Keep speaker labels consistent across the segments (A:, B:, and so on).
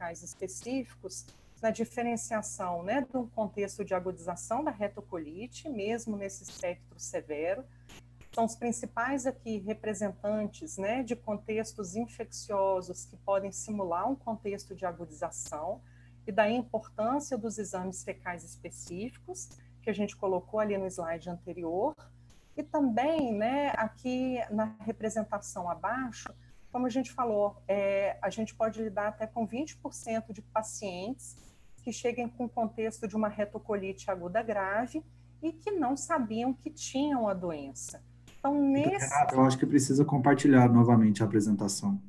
A: fecais específicos na diferenciação, né, do contexto de agudização da retocolite, mesmo nesse espectro severo. São os principais aqui representantes, né, de contextos infecciosos que podem simular um contexto de agudização, e daí a importância dos exames fecais específicos, que a gente colocou ali no slide anterior, e também, né, aqui na representação abaixo, como a gente falou, a gente pode lidar até com 20% de pacientes que cheguem com contexto de uma retocolite aguda grave e que não sabiam que tinham a doença. Então,
B: Renato, eu acho que precisa compartilhar novamente a apresentação.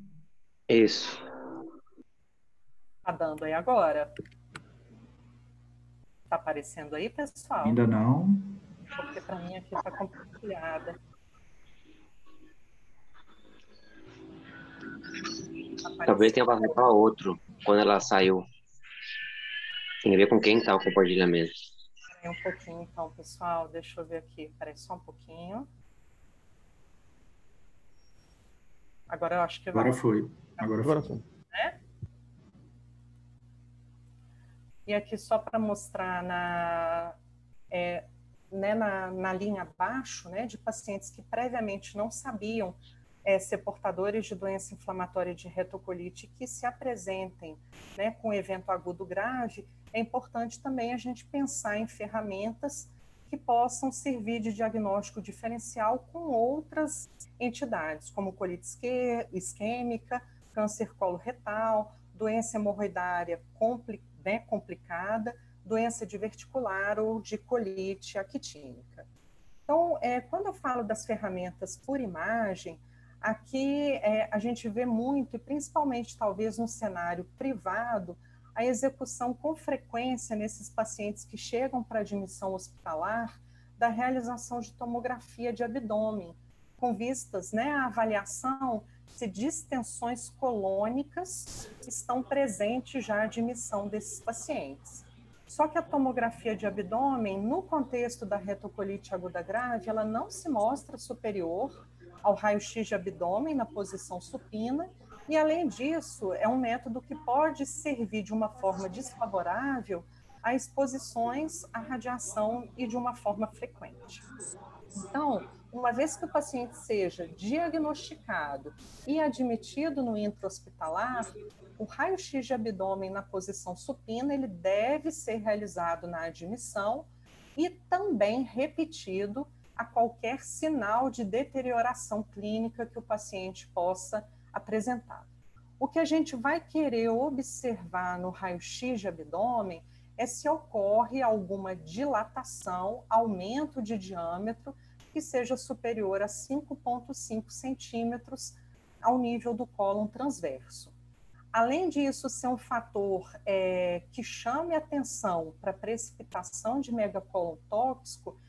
C: Isso.
A: Tá dando aí agora? Tá aparecendo aí, pessoal?
B: Ainda não.
A: Porque para mim aqui tá compartilhada.
C: Talvez tenha passado para outro quando ela saiu. Tem que ver com quem está o compartilhamento.
A: Espera aí um pouquinho, então, pessoal. Deixa eu ver aqui. Espera aí só um pouquinho. Agora eu acho que vai.
B: Agora foi. Agora foi.
A: Né? E aqui só para mostrar na linha abaixo, né, de pacientes que previamente não sabiam ser portadores de doença inflamatória de retocolite que se apresentem, né, com evento agudo grave, é importante também a gente pensar em ferramentas que possam servir de diagnóstico diferencial com outras entidades, como colite isquêmica, câncer coloretal, doença hemorroidária complicada, doença diverticular ou de colite actínica. Então, quando eu falo das ferramentas por imagem, aqui a gente vê muito, e principalmente talvez no cenário privado, a execução com frequência nesses pacientes que chegam para admissão hospitalar da realização de tomografia de abdômen, com vistas, né, à avaliação se distensões colônicas estão presentes já à admissão desses pacientes. Só que a tomografia de abdômen, no contexto da retocolite aguda grave, ela não se mostra superior ao raio-x de abdômen na posição supina, e além disso, é um método que pode servir de uma forma desfavorável a exposições à radiação e de uma forma frequente. Então, uma vez que o paciente seja diagnosticado e admitido no intra-hospitalar, o raio-x de abdômen na posição supina, ele deve ser realizado na admissão e também repetido a qualquer sinal de deterioração clínica que o paciente possa apresentar. O que a gente vai querer observar no raio-x de abdômen é se ocorre alguma dilatação, aumento de diâmetro, que seja superior a 5,5 centímetros ao nível do cólon transverso. Além disso ser um fator que chame atenção para precipitação de megacólon tóxico,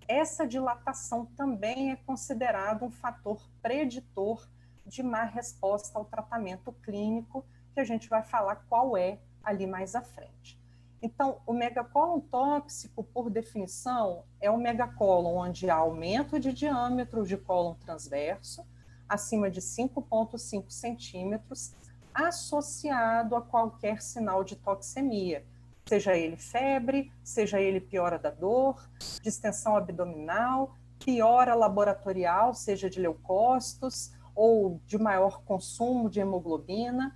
A: essa dilatação também é considerado um fator preditor de má resposta ao tratamento clínico, que a gente vai falar qual é ali mais à frente. Então, o megacólon tóxico, por definição, é um megacólon onde há aumento de diâmetro de cólon transverso, acima de 5,5 centímetros, associado a qualquer sinal de toxemia, seja ele febre, seja ele piora da dor, distensão abdominal, piora laboratorial, seja de leucócitos ou de maior consumo de hemoglobina,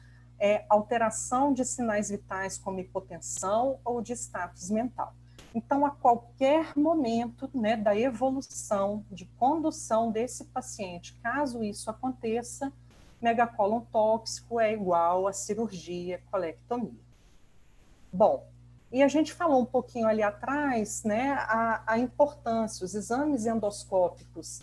A: alteração de sinais vitais como hipotensão ou de status mental. Então, a qualquer momento, né, da evolução de condução desse paciente, caso isso aconteça, megacólon tóxico é igual a cirurgia, colectomia. Bom, e a gente falou um pouquinho ali atrás, né, a importância, os exames endoscópicos,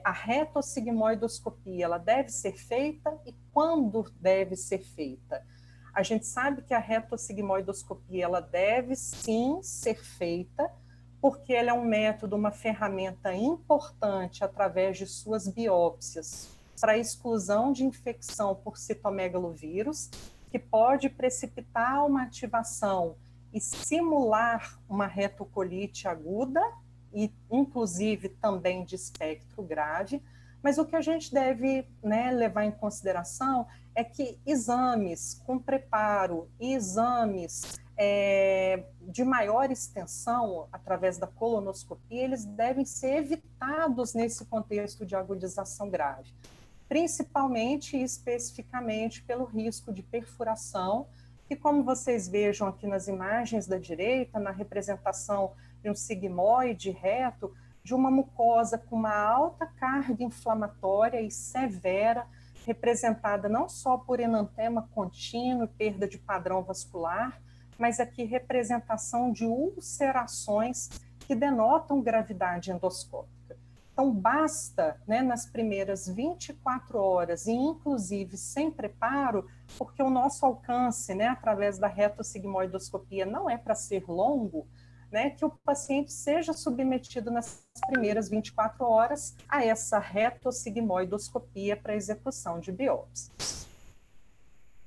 A: a retossigmoidoscopia, ela deve ser feita e quando deve ser feita? A gente sabe que a retossigmoidoscopia, ela deve sim ser feita, porque ela é um método, uma ferramenta importante através de suas biópsias para a exclusão de infecção por citomegalovírus, que pode precipitar uma ativação e simular uma retocolite aguda, e inclusive também de espectro grave, mas o que a gente deve, né, levar em consideração é que exames com preparo e exames de maior extensão, através da colonoscopia, eles devem ser evitados nesse contexto de agudização grave, principalmente e especificamente pelo risco de perfuração, que, como vocês vejam aqui nas imagens da direita, na representação de um sigmoide reto, de uma mucosa com uma alta carga inflamatória e severa, representada não só por enantema contínuo e perda de padrão vascular, mas aqui representação de ulcerações que denotam gravidade endoscópica. Então, basta, né, nas primeiras 24 horas, e inclusive sem preparo, porque o nosso alcance, né, através da retossigmoidoscopia não é para ser longo, né, que o paciente seja submetido nas primeiras 24 horas a essa retossigmoidoscopia para execução de biópsia.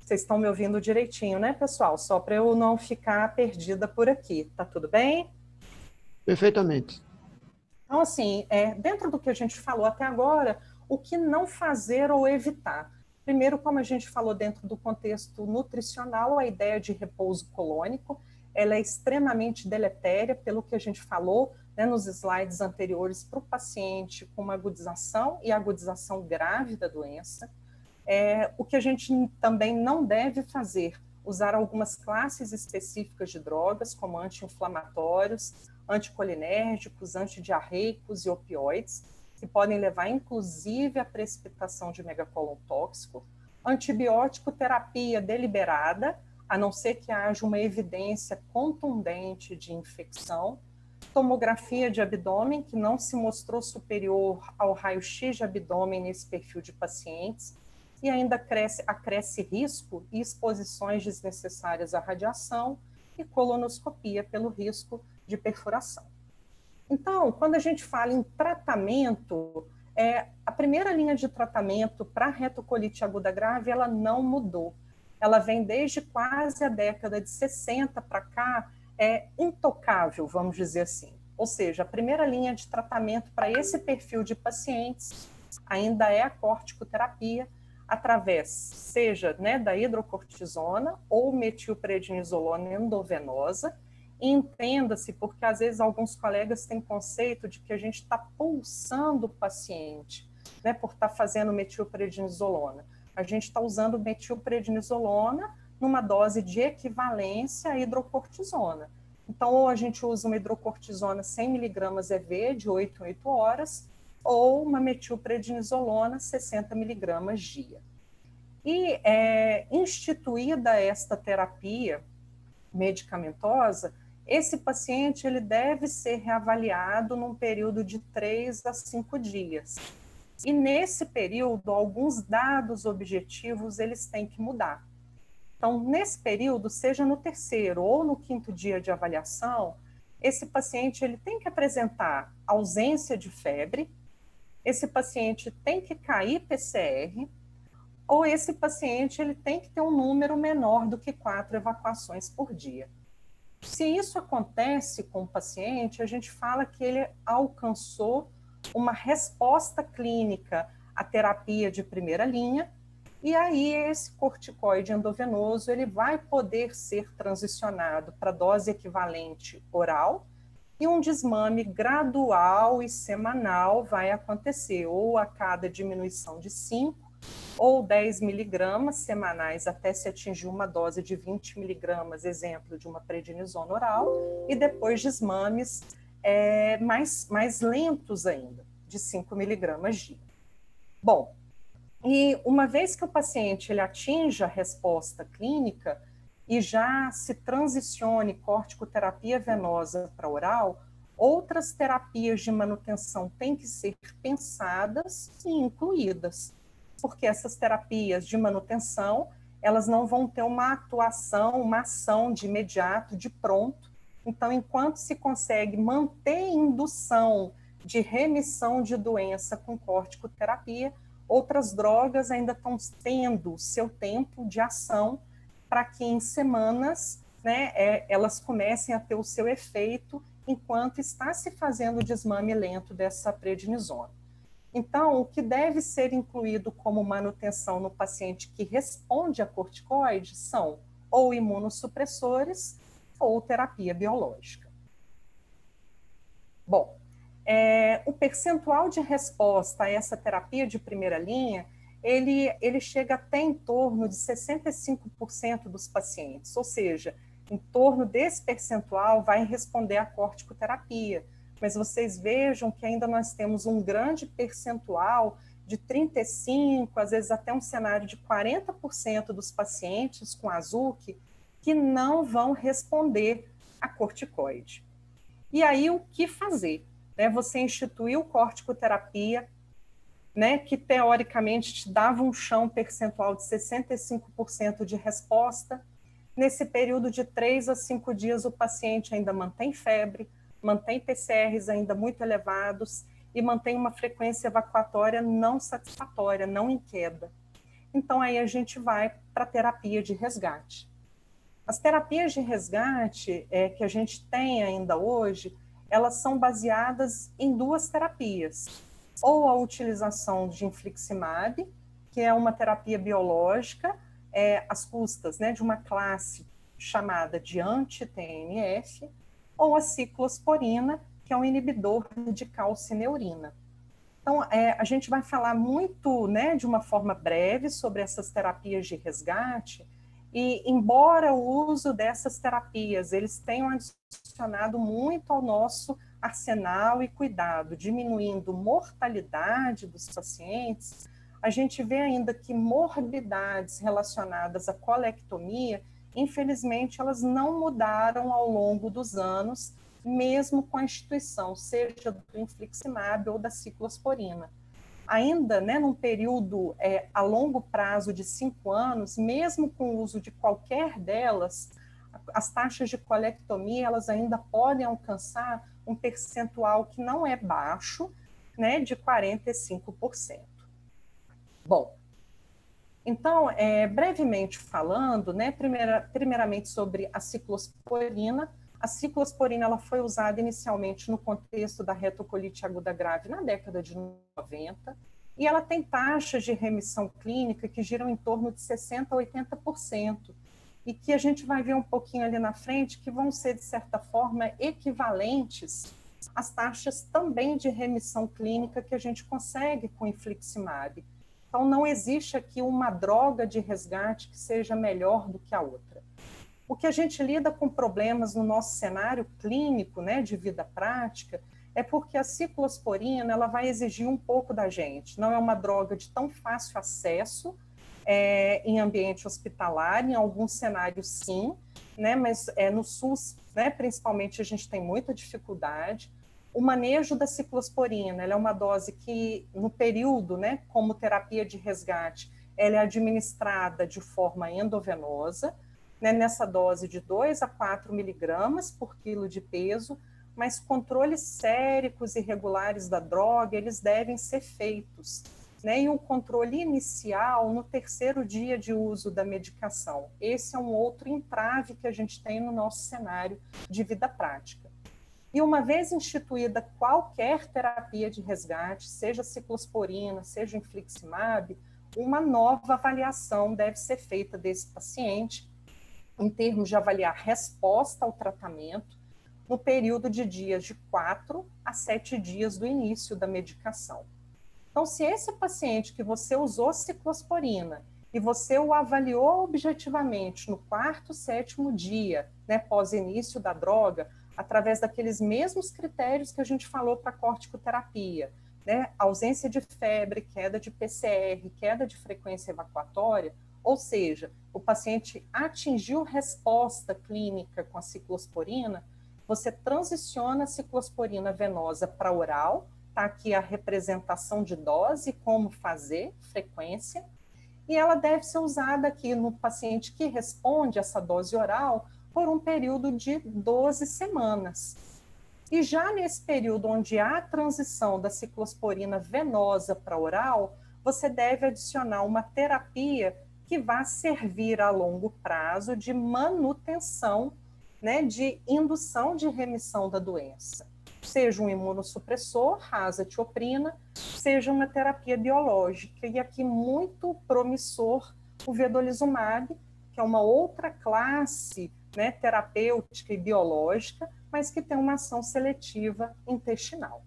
A: Vocês estão me ouvindo direitinho, né, pessoal? Só para eu não ficar perdida por aqui. Tá tudo bem?
D: Perfeitamente.
A: Então, assim, dentro do que a gente falou até agora, o que não fazer ou evitar? Primeiro, como a gente falou dentro do contexto nutricional, a ideia de repouso colônico, ela é extremamente deletéria, pelo que a gente falou, né, nos slides anteriores, para o paciente com uma agudização e agudização grave da doença. O que a gente também não deve fazer, usar algumas classes específicas de drogas, como anti-inflamatórios, anticolinérgicos, antidiarreicos e opioides, que podem levar, inclusive, à precipitação de megacolon tóxico, antibiótico terapia deliberada, a não ser que haja uma evidência contundente de infecção, tomografia de abdômen, que não se mostrou superior ao raio-x de abdômen nesse perfil de pacientes, e ainda acresce risco e exposições desnecessárias à radiação e colonoscopia pelo risco de perfuração. Então, quando a gente fala em tratamento, a primeira linha de tratamento para retocolite aguda grave, ela não mudou. Ela vem desde quase a década de 60 para cá, intocável, vamos dizer assim. Ou seja, a primeira linha de tratamento para esse perfil de pacientes ainda é a corticoterapia, através, seja, né, da hidrocortisona ou metilprednisolona endovenosa. E entenda-se, porque às vezes alguns colegas têm conceito de que a gente está pulsando o paciente, né, por estar fazendo metilprednisolona. A gente está usando metilprednisolona numa dose de equivalência à hidrocortisona. Então, ou a gente usa uma hidrocortisona 100 mg EV de 8 em 8 horas, ou uma metilprednisolona 60 mg dia. E instituída esta terapia medicamentosa, esse paciente ele deve ser reavaliado num período de 3 a 5 dias. E nesse período, alguns dados objetivos eles têm que mudar. Então, nesse período, seja no 3º ou no 5º dia de avaliação, esse paciente ele tem que apresentar ausência de febre, esse paciente tem que cair PCR, ou esse paciente ele tem que ter um número menor do que 4 evacuações por dia. Se isso acontece com o paciente, a gente fala que ele alcançou uma resposta clínica à terapia de primeira linha, e aí esse corticoide endovenoso ele vai poder ser transicionado para dose equivalente oral, e um desmame gradual e semanal vai acontecer, ou a cada diminuição de 5 ou 10 miligramas semanais até se atingir uma dose de 20 miligramas, exemplo de uma prednisona oral, e depois desmames mais lentos ainda, de 5 miligramas dia. Bom, e uma vez que o paciente ele atinja a resposta clínica, e já se transicione corticoterapia venosa para oral, outras terapias de manutenção têm que ser pensadas e incluídas, porque essas terapias de manutenção, elas não vão ter uma atuação, uma ação de imediato, de pronto. Então, enquanto se consegue manter indução de remissão de doença com corticoterapia, outras drogas ainda estão tendo seu tempo de ação para que em semanas, né, elas comecem a ter o seu efeito enquanto está se fazendo o desmame lento dessa prednisona. Então, o que deve ser incluído como manutenção no paciente que responde a corticoide são ou imunossupressores ou terapia biológica. Bom, o percentual de resposta a essa terapia de primeira linha, ele chega até em torno de 65% dos pacientes, ou seja, em torno desse percentual vai responder à corticoterapia. Mas vocês vejam que ainda nós temos um grande percentual de 35%, às vezes até um cenário de 40% dos pacientes com AZUC que não vão responder à corticoide. E aí, o que fazer? Você instituiu corticoterapia, que teoricamente te dava um chão percentual de 65% de resposta. Nesse período de 3 a 5 dias, o paciente ainda mantém febre, mantém PCRs ainda muito elevados e mantém uma frequência evacuatória não satisfatória, não em queda. Então, aí a gente vai para a terapia de resgate. As terapias de resgate que a gente tem ainda hoje, elas são baseadas em 2 terapias. Ou a utilização de infliximab, que é uma terapia biológica, às custas de uma classe chamada de anti-TNF, ou a ciclosporina, que é um inibidor de calcineurina. Então, a gente vai falar muito, de uma forma breve sobre essas terapias de resgate, e embora o uso dessas terapias, eles tenham adicionado muito ao nosso arsenal e cuidado, diminuindo mortalidade dos pacientes, a gente vê ainda que morbidades relacionadas à colectomia, infelizmente, elas não mudaram ao longo dos anos, mesmo com a instituição, seja do infliximab ou da ciclosporina. Ainda, num período a longo prazo de 5 anos, mesmo com o uso de qualquer delas, as taxas de colectomia, elas ainda podem alcançar um percentual que não é baixo, de 45%. Bom, então, brevemente falando, primeiramente sobre a ciclosporina. A ciclosporina ela foi usada inicialmente no contexto da retocolite aguda grave na década de 90, e ela tem taxas de remissão clínica que giram em torno de 60% a 80%, e que a gente vai ver um pouquinho ali na frente, que vão ser, de certa forma, equivalentes às taxas também de remissão clínica que a gente consegue com infliximab. Então, não existe aqui uma droga de resgate que seja melhor do que a outra. O que a gente lida com problemas no nosso cenário clínico, de vida prática, é porque a ciclosporina ela vai exigir um pouco da gente. Não é uma droga de tão fácil acesso em ambiente hospitalar, em alguns cenários sim, mas no SUS, principalmente, a gente tem muita dificuldade. O manejo da ciclosporina, ela é uma dose que, no período, como terapia de resgate, ela é administrada de forma endovenosa, nessa dose de 2 a 4 miligramas por quilo de peso, mas controles séricos e regulares da droga, eles devem ser feitos, e o controle inicial no 3º dia de uso da medicação. Esse é um outro entrave que a gente tem no nosso cenário de vida prática. E uma vez instituída qualquer terapia de resgate, seja ciclosporina, seja infliximab, uma nova avaliação deve ser feita desse paciente, em termos de avaliar resposta ao tratamento, no período de dias de 4 a 7 dias do início da medicação. Então, se esse paciente que você usou ciclosporina e você o avaliou objetivamente no 4º, 7º dia, pós-início da droga, através daqueles mesmos critérios que a gente falou para a corticoterapia, ausência de febre, queda de PCR, queda de frequência evacuatória, ou seja, o paciente atingiu resposta clínica com a ciclosporina, você transiciona a ciclosporina venosa para oral, está aqui a representação de dose, como fazer, frequência, e ela deve ser usada aqui no paciente que responde essa dose oral por um período de 12 semanas. E já nesse período onde há a transição da ciclosporina venosa para oral, você deve adicionar uma terapia que vai servir a longo prazo de manutenção, de indução de remissão da doença. seja um imunossupressor, azathioprina, seja uma terapia biológica. E aqui muito promissor o vedolizumab, que é uma outra classe, né, terapêutica e biológica, mas que tem uma ação seletiva intestinal.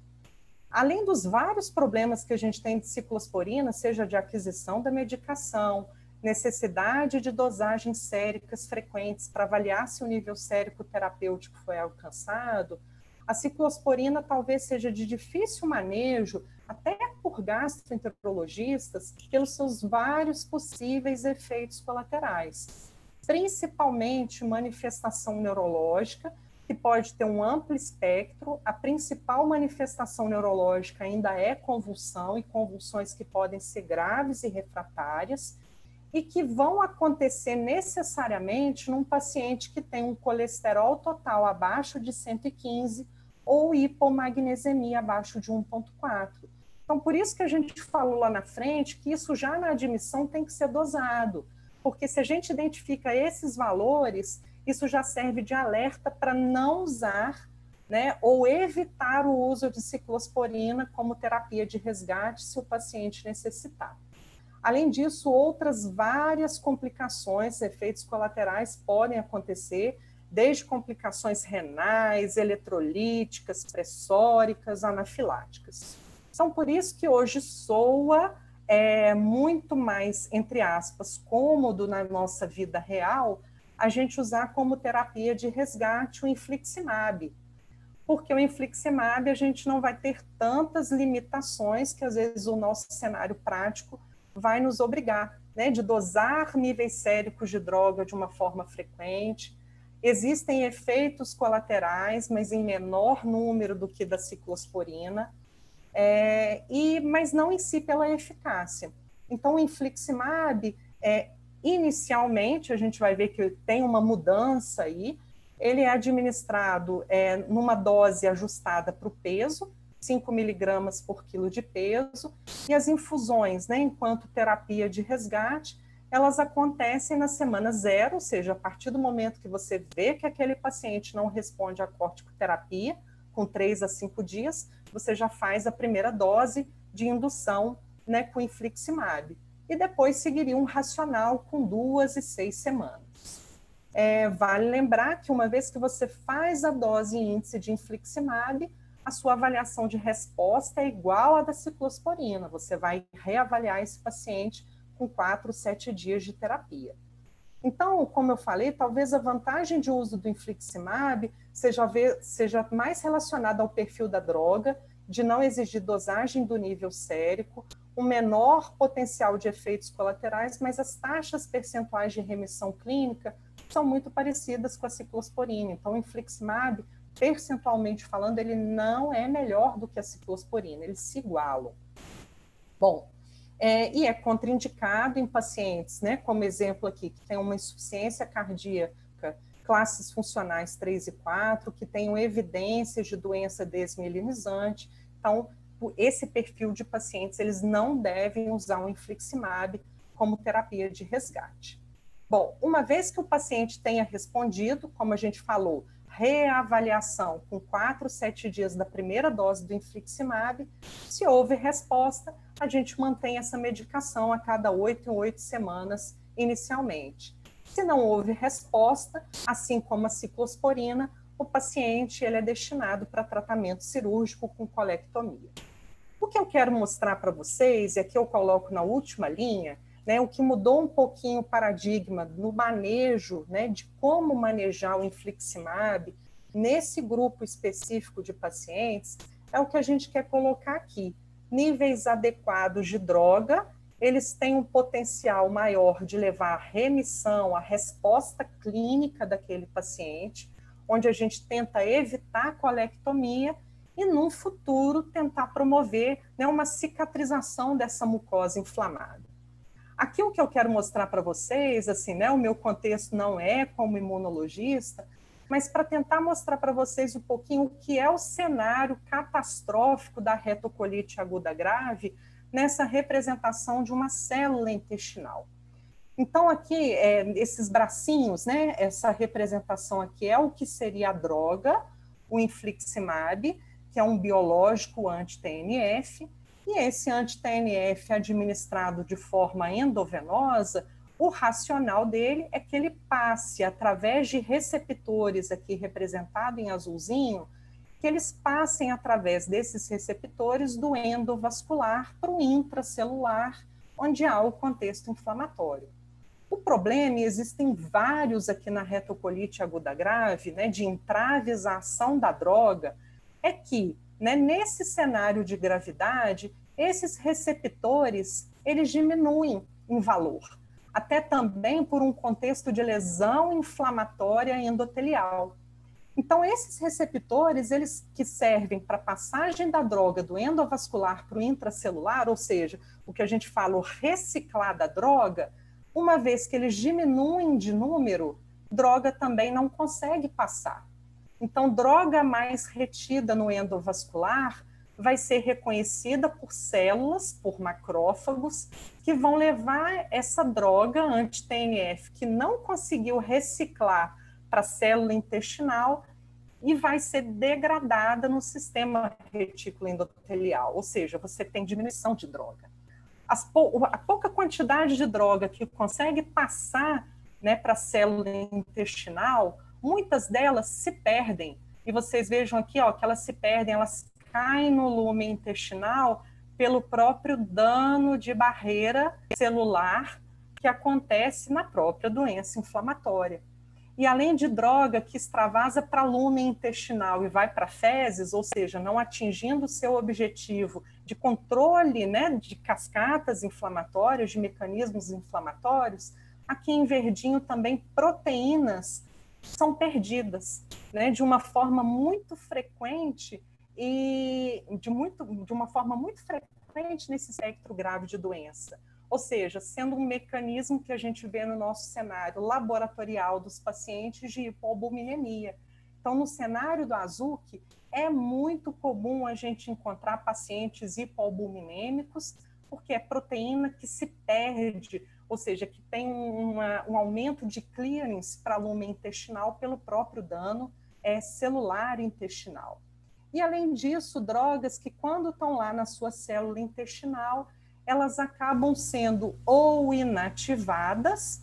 A: Além dos vários problemas que a gente tem de ciclosporina, seja de aquisição da medicação, necessidade de dosagens séricas frequentes para avaliar se o nível sérico terapêutico foi alcançado, a ciclosporina talvez seja de difícil manejo, até por gastroenterologistas, pelos seus vários possíveis efeitos colaterais, principalmente manifestação neurológica, que pode ter um amplo espectro. A principal manifestação neurológica ainda é convulsão, e convulsões que podem ser graves e refratárias, e que vão acontecer necessariamente num paciente que tem um colesterol total abaixo de 115 ou hipomagnesemia abaixo de 1,4. Então, por isso que a gente falou lá na frente que isso já na admissão tem que ser dosado, porque se a gente identifica esses valores, isso já serve de alerta para não usar, né, ou evitar o uso de ciclosporina como terapia de resgate se o paciente necessitar. Além disso, outras várias complicações, efeitos colaterais podem acontecer, desde complicações renais, eletrolíticas, pressóricas, anafiláticas. Então, por isso que hoje soa muito mais, entre aspas, cômodo na nossa vida real, a gente usar como terapia de resgate o infliximab, porque o infliximab a gente não vai ter tantas limitações que às vezes o nosso cenário prático vai nos obrigar, né, de dosar níveis séricos de droga de uma forma frequente. Existem efeitos colaterais, mas em menor número do que da ciclosporina, mas não em si pela eficácia. Então, o infliximab, inicialmente, a gente vai ver que tem uma mudança aí, ele é administrado numa dose ajustada para o peso, 5 miligramas por quilo de peso, e as infusões, né, enquanto terapia de resgate, elas acontecem na semana 0, ou seja, a partir do momento que você vê que aquele paciente não responde à corticoterapia, com 3 a 5 dias, você já faz a primeira dose de indução, né, com infliximab. E depois seguiria um racional com 2 e 6 semanas. Vale lembrar que uma vez que você faz a dose em índice de infliximab, a sua avaliação de resposta é igual à da ciclosporina. Você vai reavaliar esse paciente com 4, 7 dias de terapia. Então, como eu falei, talvez a vantagem de uso do infliximab seja mais relacionada ao perfil da droga, de não exigir dosagem do nível sérico, um menor potencial de efeitos colaterais, mas as taxas percentuais de remissão clínica são muito parecidas com a ciclosporina. Então, o infliximab, percentualmente falando, ele não é melhor do que a ciclosporina, eles se igualam. Bom, e é contraindicado em pacientes, né, como exemplo aqui, que tem uma insuficiência cardíaca, classes funcionais 3 e 4, que tenham evidências de doença desmielinizante. Então, esse perfil de pacientes, eles não devem usar o infliximab como terapia de resgate. Bom, uma vez que o paciente tenha respondido, como a gente falou, reavaliação com 4, 7 dias da primeira dose do infliximab, se houve resposta, a gente mantém essa medicação a cada 8 em 8 semanas inicialmente. Se não houve resposta, assim como a ciclosporina, o paciente ele é destinado para tratamento cirúrgico com colectomia. O que eu quero mostrar para vocês, e aqui eu coloco na última linha, né, o que mudou um pouquinho o paradigma no manejo, né, de como manejar o infliximab nesse grupo específico de pacientes, é o que a gente quer colocar aqui. Níveis adequados de droga, eles têm um potencial maior de levar à remissão, à resposta clínica daquele paciente, onde a gente tenta evitar a colectomia e, num futuro, tentar promover, né, uma cicatrização dessa mucosa inflamada. Aqui o que eu quero mostrar para vocês, assim, né, o meu contexto não é como imunologista, mas para tentar mostrar para vocês um pouquinho o que é o cenário catastrófico da retocolite aguda grave nessa representação de uma célula intestinal. Então, aqui, esses bracinhos, né, essa representação aqui é o que seria a droga, o infliximab, que é um biológico anti-TNF, e esse anti-TNF administrado de forma endovenosa, o racional dele é que ele passe através de receptores aqui representado em azulzinho, que eles passem através desses receptores do endovascular para o intracelular, onde há o contexto inflamatório. O problema, e existem vários aqui na retocolite aguda grave, né, de entraves à ação da droga, é que, né, nesse cenário de gravidade, esses receptores, eles diminuem em valor, até também por um contexto de lesão inflamatória endotelial. Então, esses receptores, eles que servem para a passagem da droga do endovascular para o intracelular, ou seja, o que a gente fala, o reciclar da droga, uma vez que eles diminuem de número, droga também não consegue passar. Então, droga mais retida no endovascular vai ser reconhecida por células, por macrófagos, que vão levar essa droga anti-TNF, que não conseguiu reciclar para a célula intestinal, e vai ser degradada no sistema retículo endotelial, ou seja, você tem diminuição de droga. A pouca quantidade de droga que consegue passar, né, para a célula intestinal, muitas delas se perdem. E vocês vejam aqui, ó, que elas se perdem, elas caem no lume intestinal pelo próprio dano de barreira celular que acontece na própria doença inflamatória. E além de droga que extravasa para lume intestinal e vai para fezes, ou seja, não atingindo o seu objetivo de controle, né, de cascatas inflamatórias, de mecanismos inflamatórios, aqui em verdinho também proteínas são perdidas, né, de uma forma muito frequente e de uma forma muito frequente nesse espectro grave de doença. Ou seja, sendo um mecanismo que a gente vê no nosso cenário laboratorial dos pacientes de hipoalbuminemia. Então, no cenário do AZUC, é muito comum a gente encontrar pacientes hipoalbuminêmicos, porque é proteína que se perde, ou seja, que tem um aumento de clearance para lume intestinal pelo próprio dano celular intestinal. E, além disso, drogas que, quando estão lá na sua célula intestinal, elas acabam sendo ou inativadas,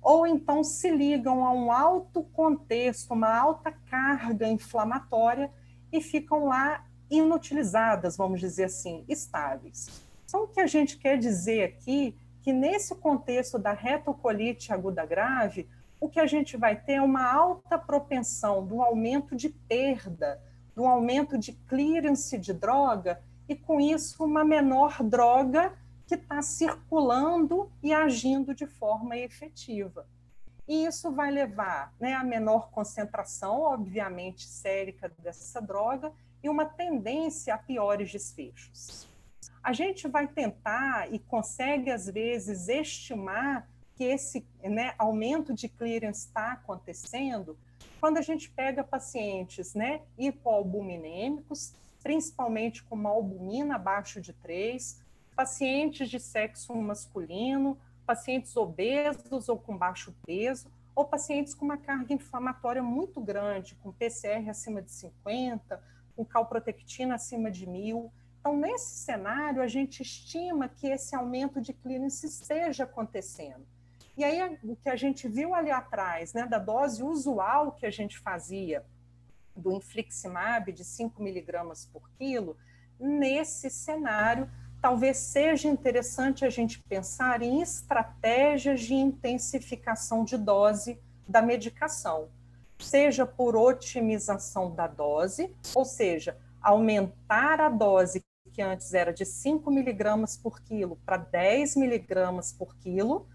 A: ou então se ligam a um alto contexto, uma alta carga inflamatória e ficam lá inutilizadas, vamos dizer assim, estáveis. Então, o que a gente quer dizer aqui, que nesse contexto da retocolite aguda grave, o que a gente vai ter é uma alta propensão do aumento de perda, do aumento de clearance de droga, e com isso uma menor droga que está circulando e agindo de forma efetiva. E isso vai levar, né, a menor concentração, obviamente, sérica dessa droga e uma tendência a piores desfechos. A gente vai tentar e consegue, às vezes, estimar que esse, né, aumento de clearance está acontecendo quando a gente pega pacientes, né, hipoalbuminêmicos, principalmente com uma albumina abaixo de 3, pacientes de sexo masculino, pacientes obesos ou com baixo peso, ou pacientes com uma carga inflamatória muito grande, com PCR acima de 50, com calprotectina acima de 1000. Então, nesse cenário, a gente estima que esse aumento de clearance esteja acontecendo. E aí, o que a gente viu ali atrás, né, da dose usual que a gente fazia do infliximab de 5 miligramas por quilo, nesse cenário, talvez seja interessante a gente pensar em estratégias de intensificação de dose da medicação, seja por otimização da dose, ou seja, aumentar a dose que antes era de 5 miligramas por quilo para 10 miligramas por quilo,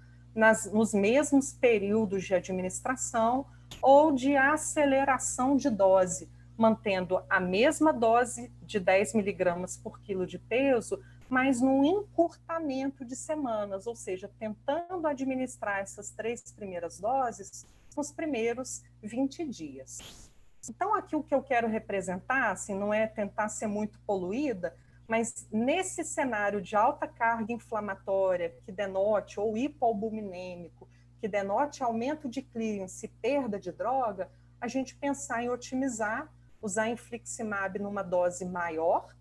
A: nos mesmos períodos de administração, ou de aceleração de dose, mantendo a mesma dose de 10 miligramas por quilo de peso, mas num encurtamento de semanas, ou seja, tentando administrar essas 3 primeiras doses nos primeiros 20 dias. Então, aqui o que eu quero representar, assim, não é tentar ser muito poluída, mas nesse cenário de alta carga inflamatória que denote, ou hipoalbuminêmico, que denote aumento de clearance e perda de droga, a gente pensar em otimizar usar infliximab numa dose maior.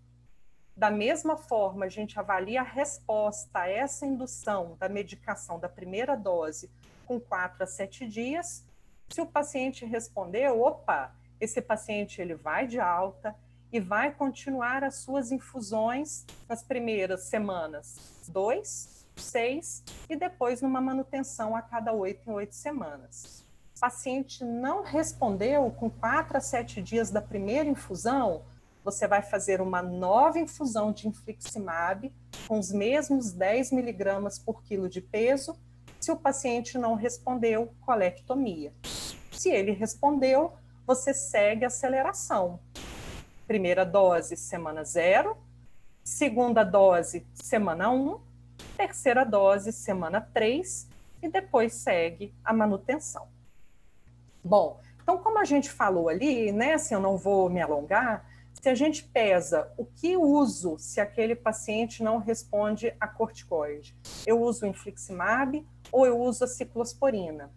A: Da mesma forma, a gente avalia a resposta a essa indução da medicação da primeira dose com 4 a 7 dias. Se o paciente respondeu, opa, esse paciente ele vai de alta e vai continuar as suas infusões nas primeiras semanas 2, 6 e depois numa manutenção a cada 8 em 8 semanas. O paciente não respondeu com 4 a 7 dias da primeira infusão, você vai fazer uma nova infusão de infliximab com os mesmos 10 miligramas por quilo de peso. Se o paciente não respondeu, colectomia. Se ele respondeu, você segue a aceleração. Primeira dose, semana 0. Segunda dose, semana 1. Terceira dose, semana 3. E depois segue a manutenção. Bom, então como a gente falou ali, né, assim, eu não vou me alongar, se a gente pesa o que uso se aquele paciente não responde a corticoide, eu uso o infliximab ou eu uso a ciclosporina?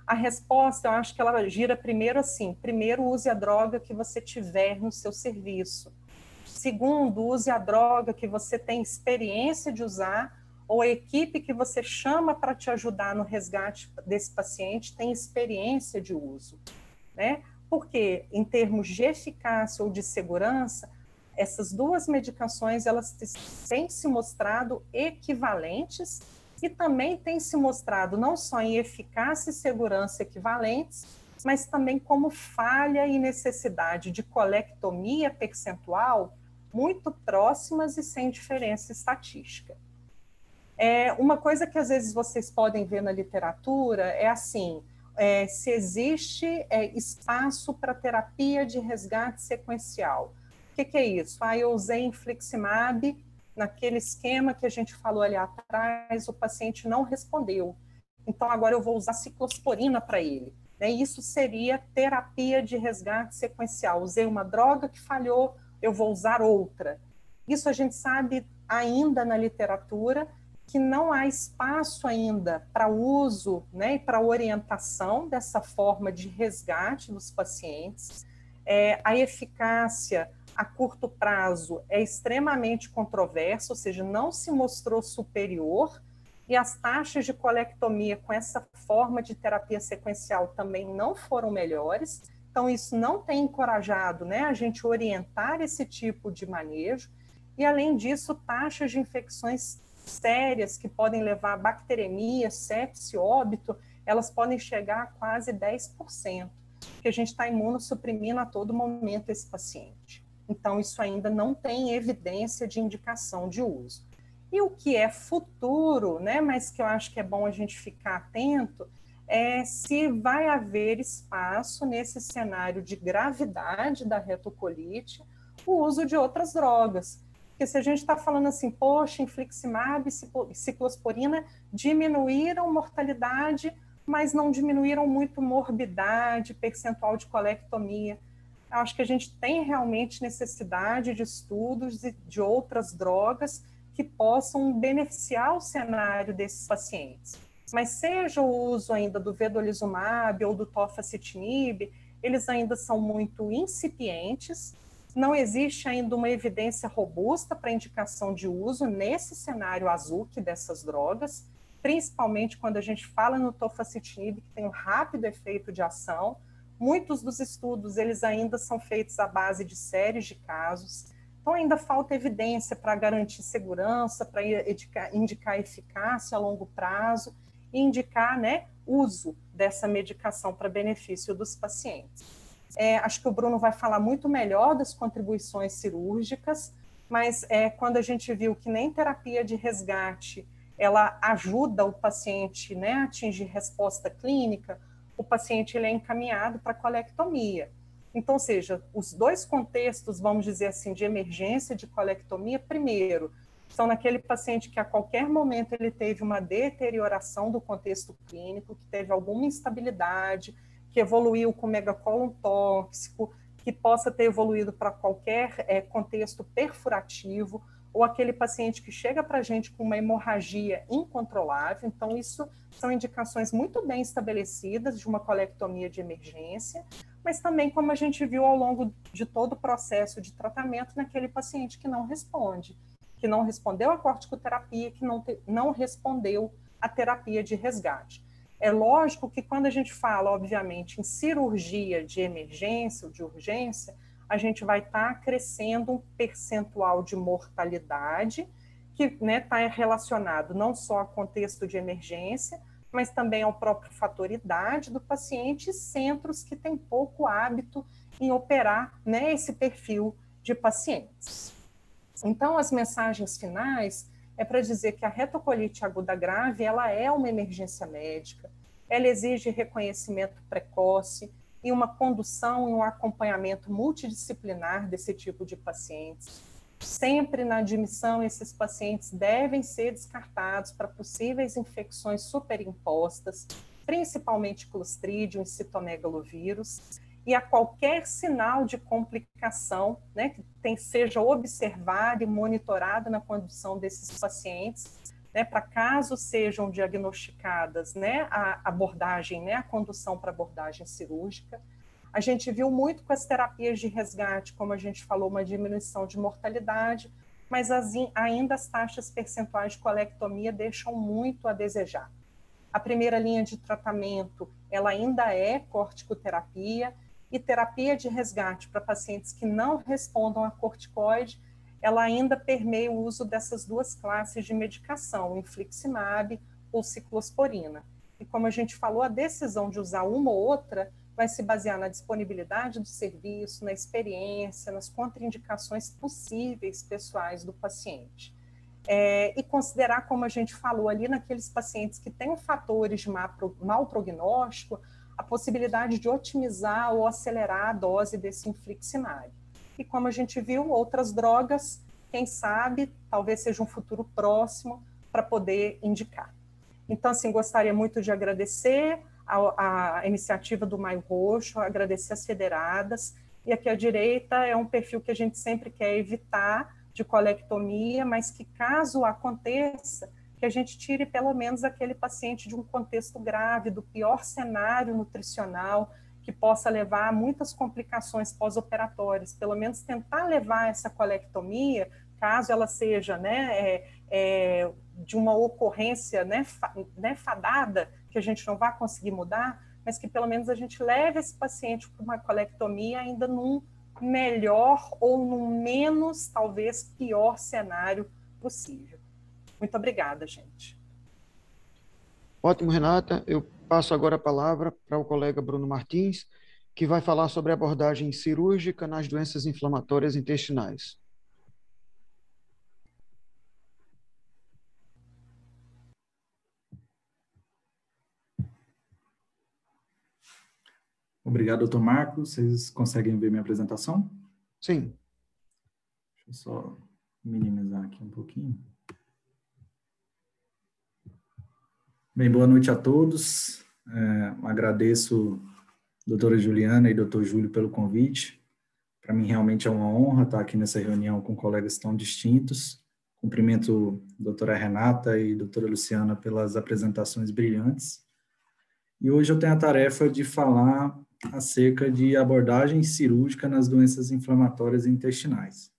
A: A resposta, eu acho que ela gira primeiro assim, primeiro use a droga que você tiver no seu serviço. Segundo, use a droga que você tem experiência de usar ou a equipe que você chama para te ajudar no resgate desse paciente tem experiência de uso, né? Porque, em termos de eficácia ou de segurança, essas duas medicações elas têm se mostrado equivalentes e também têm se mostrado não só em eficácia e segurança equivalentes, mas também como falha e necessidade de colectomia percentual muito próximas e sem diferença estatística. Uma coisa que às vezes vocês podem ver na literatura é assim, se existe espaço para terapia de resgate sequencial. O que é isso? Eu usei infliximab naquele esquema que a gente falou ali atrás, o paciente não respondeu. Então, agora eu vou usar ciclosporina para ele. Isso seria terapia de resgate sequencial. Usei uma droga que falhou, eu vou usar outra. Isso a gente sabe ainda na literatura, que não há espaço ainda para uso, né, e para orientação dessa forma de resgate dos pacientes. A eficácia a curto prazo é extremamente controversa, ou seja, não se mostrou superior, e as taxas de colectomia com essa forma de terapia sequencial também não foram melhores. Então, isso não tem encorajado, né, a gente orientar esse tipo de manejo, e além disso, taxas de infecções sérias que podem levar a bacteremia, sepse, óbito, elas podem chegar a quase 10%, porque a gente está imunossuprimindo a todo momento esse paciente. Então, isso ainda não tem evidência de indicação de uso. E o que é futuro, né, mas que eu acho que é bom a gente ficar atento, é se vai haver espaço nesse cenário de gravidade da retocolite, o uso de outras drogas. Porque se a gente está falando assim, poxa, infliximab e ciclosporina diminuíram mortalidade, mas não diminuíram muito morbidade, percentual de colectomia. Eu acho que a gente tem realmente necessidade de estudos de outras drogas que possam beneficiar o cenário desses pacientes. Mas seja o uso ainda do vedolizumab ou do tofacitinib, eles ainda são muito incipientes. Não existe ainda uma evidência robusta para indicação de uso nesse cenário AZUC dessas drogas, principalmente quando a gente fala no tofacitinib, que tem um rápido efeito de ação. Muitos dos estudos, eles ainda são feitos à base de séries de casos. Então, ainda falta evidência para garantir segurança, para indicar eficácia a longo prazo e indicar, né, uso dessa medicação para benefício dos pacientes. Acho que o Bruno vai falar muito melhor das contribuições cirúrgicas, mas quando a gente viu que nem terapia de resgate ela ajuda o paciente, né, a atingir resposta clínica, o paciente ele é encaminhado para colectomia. Então, ou seja, os dois contextos, vamos dizer assim, de emergência de colectomia, primeiro, são naquele paciente que a qualquer momento ele teve uma deterioração do contexto clínico, que teve alguma instabilidade, que evoluiu com megacólon tóxico, que possa ter evoluído para qualquer contexto perfurativo, ou aquele paciente que chega para a gente com uma hemorragia incontrolável. Então, isso são indicações muito bem estabelecidas de uma colectomia de emergência, mas também, como a gente viu ao longo de todo o processo de tratamento, naquele paciente que não responde, que não respondeu à corticoterapia, que não respondeu à terapia de resgate. É lógico que quando a gente fala, obviamente, em cirurgia de emergência ou de urgência, a gente vai estar crescendo um percentual de mortalidade que está relacionado não só ao contexto de emergência, mas também ao próprio fator idade do paciente e centros que têm pouco hábito em operar esse perfil de pacientes. Então, as mensagens finais é para dizer que a retocolite aguda grave, ela é uma emergência médica, ela exige reconhecimento precoce e uma condução e um acompanhamento multidisciplinar desse tipo de pacientes. Sempre na admissão, esses pacientes devem ser descartados para possíveis infecções superimpostas, principalmente Clostridium e citomegalovírus, e a qualquer sinal de complicação, que seja observado e monitorado na condução desses pacientes, para caso sejam diagnosticadas a abordagem, a condução para abordagem cirúrgica. A gente viu muito com as terapias de resgate, como a gente falou, uma diminuição de mortalidade, mas ainda as taxas percentuais de colectomia deixam muito a desejar. A primeira linha de tratamento, ela ainda é corticoterapia, e terapia de resgate para pacientes que não respondam a corticoide, ela ainda permeia o uso dessas duas classes de medicação, o infliximab ou ciclosporina. E como a gente falou, a decisão de usar uma ou outra vai se basear na disponibilidade do serviço, na experiência, nas contraindicações possíveis pessoais do paciente. E considerar, como a gente falou ali, naqueles pacientes que têm fatores de mau prognóstico, a possibilidade de otimizar ou acelerar a dose desse infliximab. E como a gente viu, outras drogas, quem sabe, talvez seja um futuro próximo para poder indicar. Então, assim, gostaria muito de agradecer a iniciativa do Maio Roxo, agradecer as federadas, e aqui à direita é um perfil que a gente sempre quer evitar de colectomia, mas que caso aconteça, que a gente tire pelo menos aquele paciente de um contexto grave, do pior cenário nutricional, que possa levar a muitas complicações pós-operatórias, pelo menos tentar levar essa colectomia, caso ela seja de uma ocorrência fadada, que a gente não vai conseguir mudar, mas que pelo menos a gente leve esse paciente para uma colectomia ainda num melhor ou num menos, talvez, pior cenário possível. Muito obrigada, gente.
D: Ótimo, Renata. Eu passo agora a palavra para o colega Bruno Martins, que vai falar sobre a abordagem cirúrgica nas doenças inflamatórias intestinais.
B: Obrigado, doutor Marcos. Vocês conseguem ver minha apresentação?
D: Sim.
B: Deixa eu só minimizar aqui um pouquinho. Bem, boa noite a todos. Agradeço a doutora Juliana e doutor Júlio pelo convite. Para mim, realmente é uma honra estar aqui nessa reunião com colegas tão distintos. Cumprimento a doutora Renata e a doutora Luciana pelas apresentações brilhantes. E hoje eu tenho a tarefa de falar acerca de abordagem cirúrgica nas doenças inflamatórias intestinais.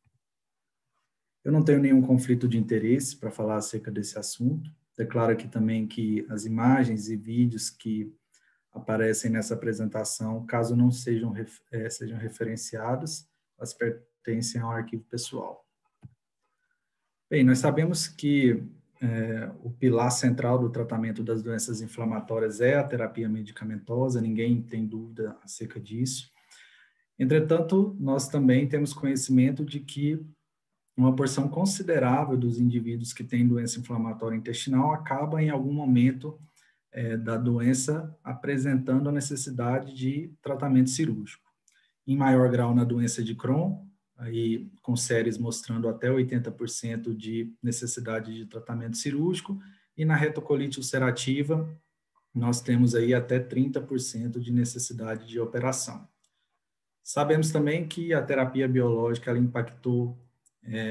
B: Eu não tenho nenhum conflito de interesse para falar acerca desse assunto. Declaro aqui também que as imagens e vídeos que aparecem nessa apresentação, caso não sejam referenciados, elas pertencem ao arquivo pessoal. Bem, nós sabemos que o pilar central do tratamento das doenças inflamatórias é a terapia medicamentosa, ninguém tem dúvida acerca disso. Entretanto, nós também temos conhecimento de que uma porção considerável dos indivíduos que têm doença inflamatória intestinal acaba em algum momento da doença apresentando a necessidade de tratamento cirúrgico. Em maior grau na doença de Crohn, aí com séries mostrando até 80% de necessidade de tratamento cirúrgico, e na retocolite ulcerativa, nós temos aí até 30% de necessidade de operação. Sabemos também que a terapia biológica ela impactou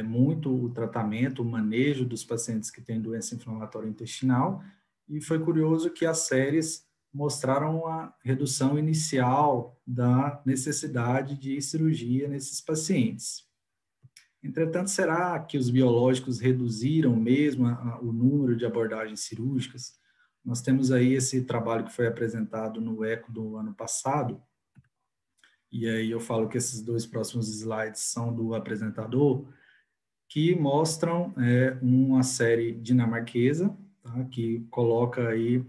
B: muito o tratamento, o manejo dos pacientes que têm doença inflamatória intestinal, e foi curioso que as séries mostraram a redução inicial da necessidade de cirurgia nesses pacientes. Entretanto, será que os biológicos reduziram mesmo o número de abordagens cirúrgicas? Nós temos aí esse trabalho que foi apresentado no ECO do ano passado, e aí eu falo que esses 2 próximos slides são do apresentador, que mostram uma série dinamarquesa, tá, que coloca aí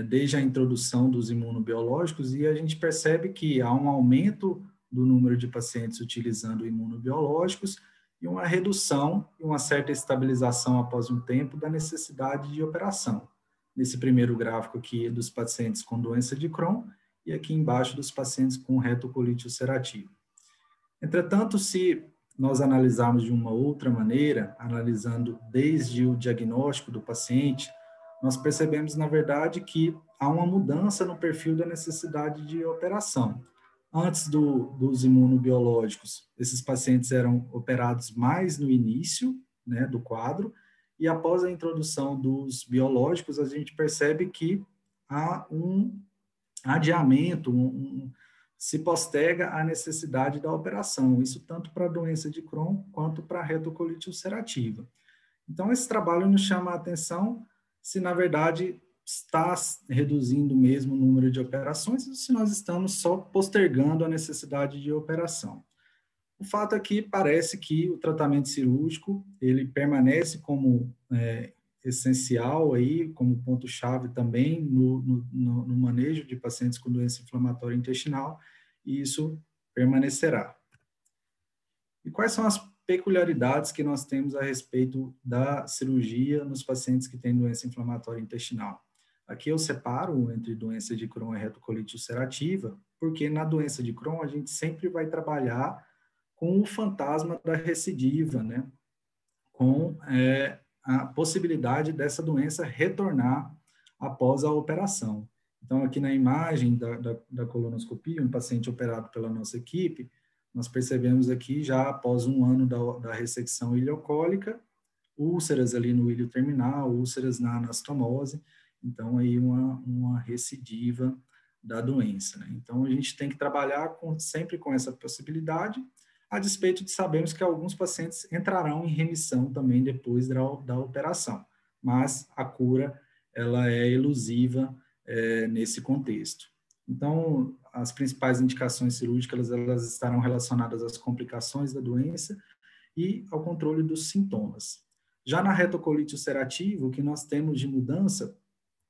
B: desde a introdução dos imunobiológicos, e a gente percebe que há um aumento do número de pacientes utilizando imunobiológicos e uma redução e uma certa estabilização após um tempo da necessidade de operação. Nesse primeiro gráfico aqui dos pacientes com doença de Crohn e aqui embaixo dos pacientes com retocolite ulcerativa. Entretanto, se nós analisarmos de uma outra maneira, analisando desde o diagnóstico do paciente, nós percebemos, na verdade, que há uma mudança no perfil da necessidade de operação. Antes dos imunobiológicos, esses pacientes eram operados mais no início, né, do quadro, e após a introdução dos biológicos, a gente percebe que há um adiamento, se posterga a necessidade da operação, isso tanto para a doença de Crohn quanto para a retocolite ulcerativa. Então, esse trabalho nos chama a atenção se, na verdade, está reduzindo mesmo o número de operações ou se nós estamos só postergando a necessidade de operação. O fato é que parece que o tratamento cirúrgico, ele permanece como essencial aí, como ponto-chave também no manejo de pacientes com doença inflamatória intestinal, e isso permanecerá. E quais são as peculiaridades que nós temos a respeito da cirurgia nos pacientes que têm doença inflamatória intestinal? Aqui eu separo entre doença de Crohn e retocolite ulcerativa, porque na doença de Crohn a gente sempre vai trabalhar com o fantasma da recidiva, né? Com a possibilidade dessa doença retornar após a operação. Então, aqui na imagem da colonoscopia, um paciente operado pela nossa equipe, nós percebemos aqui, já após um ano da ressecção ileocólica, úlceras ali no ilho terminal, úlceras na anastomose, então aí uma recidiva da doença, né? Então, a gente tem que trabalhar sempre com essa possibilidade, a despeito de sabermos que alguns pacientes entrarão em remissão também depois da operação, mas a cura, ela é elusiva nesse contexto. Então, as principais indicações cirúrgicas, elas estarão relacionadas às complicações da doença e ao controle dos sintomas. Já na retocolite ulcerativa, o que nós temos de mudança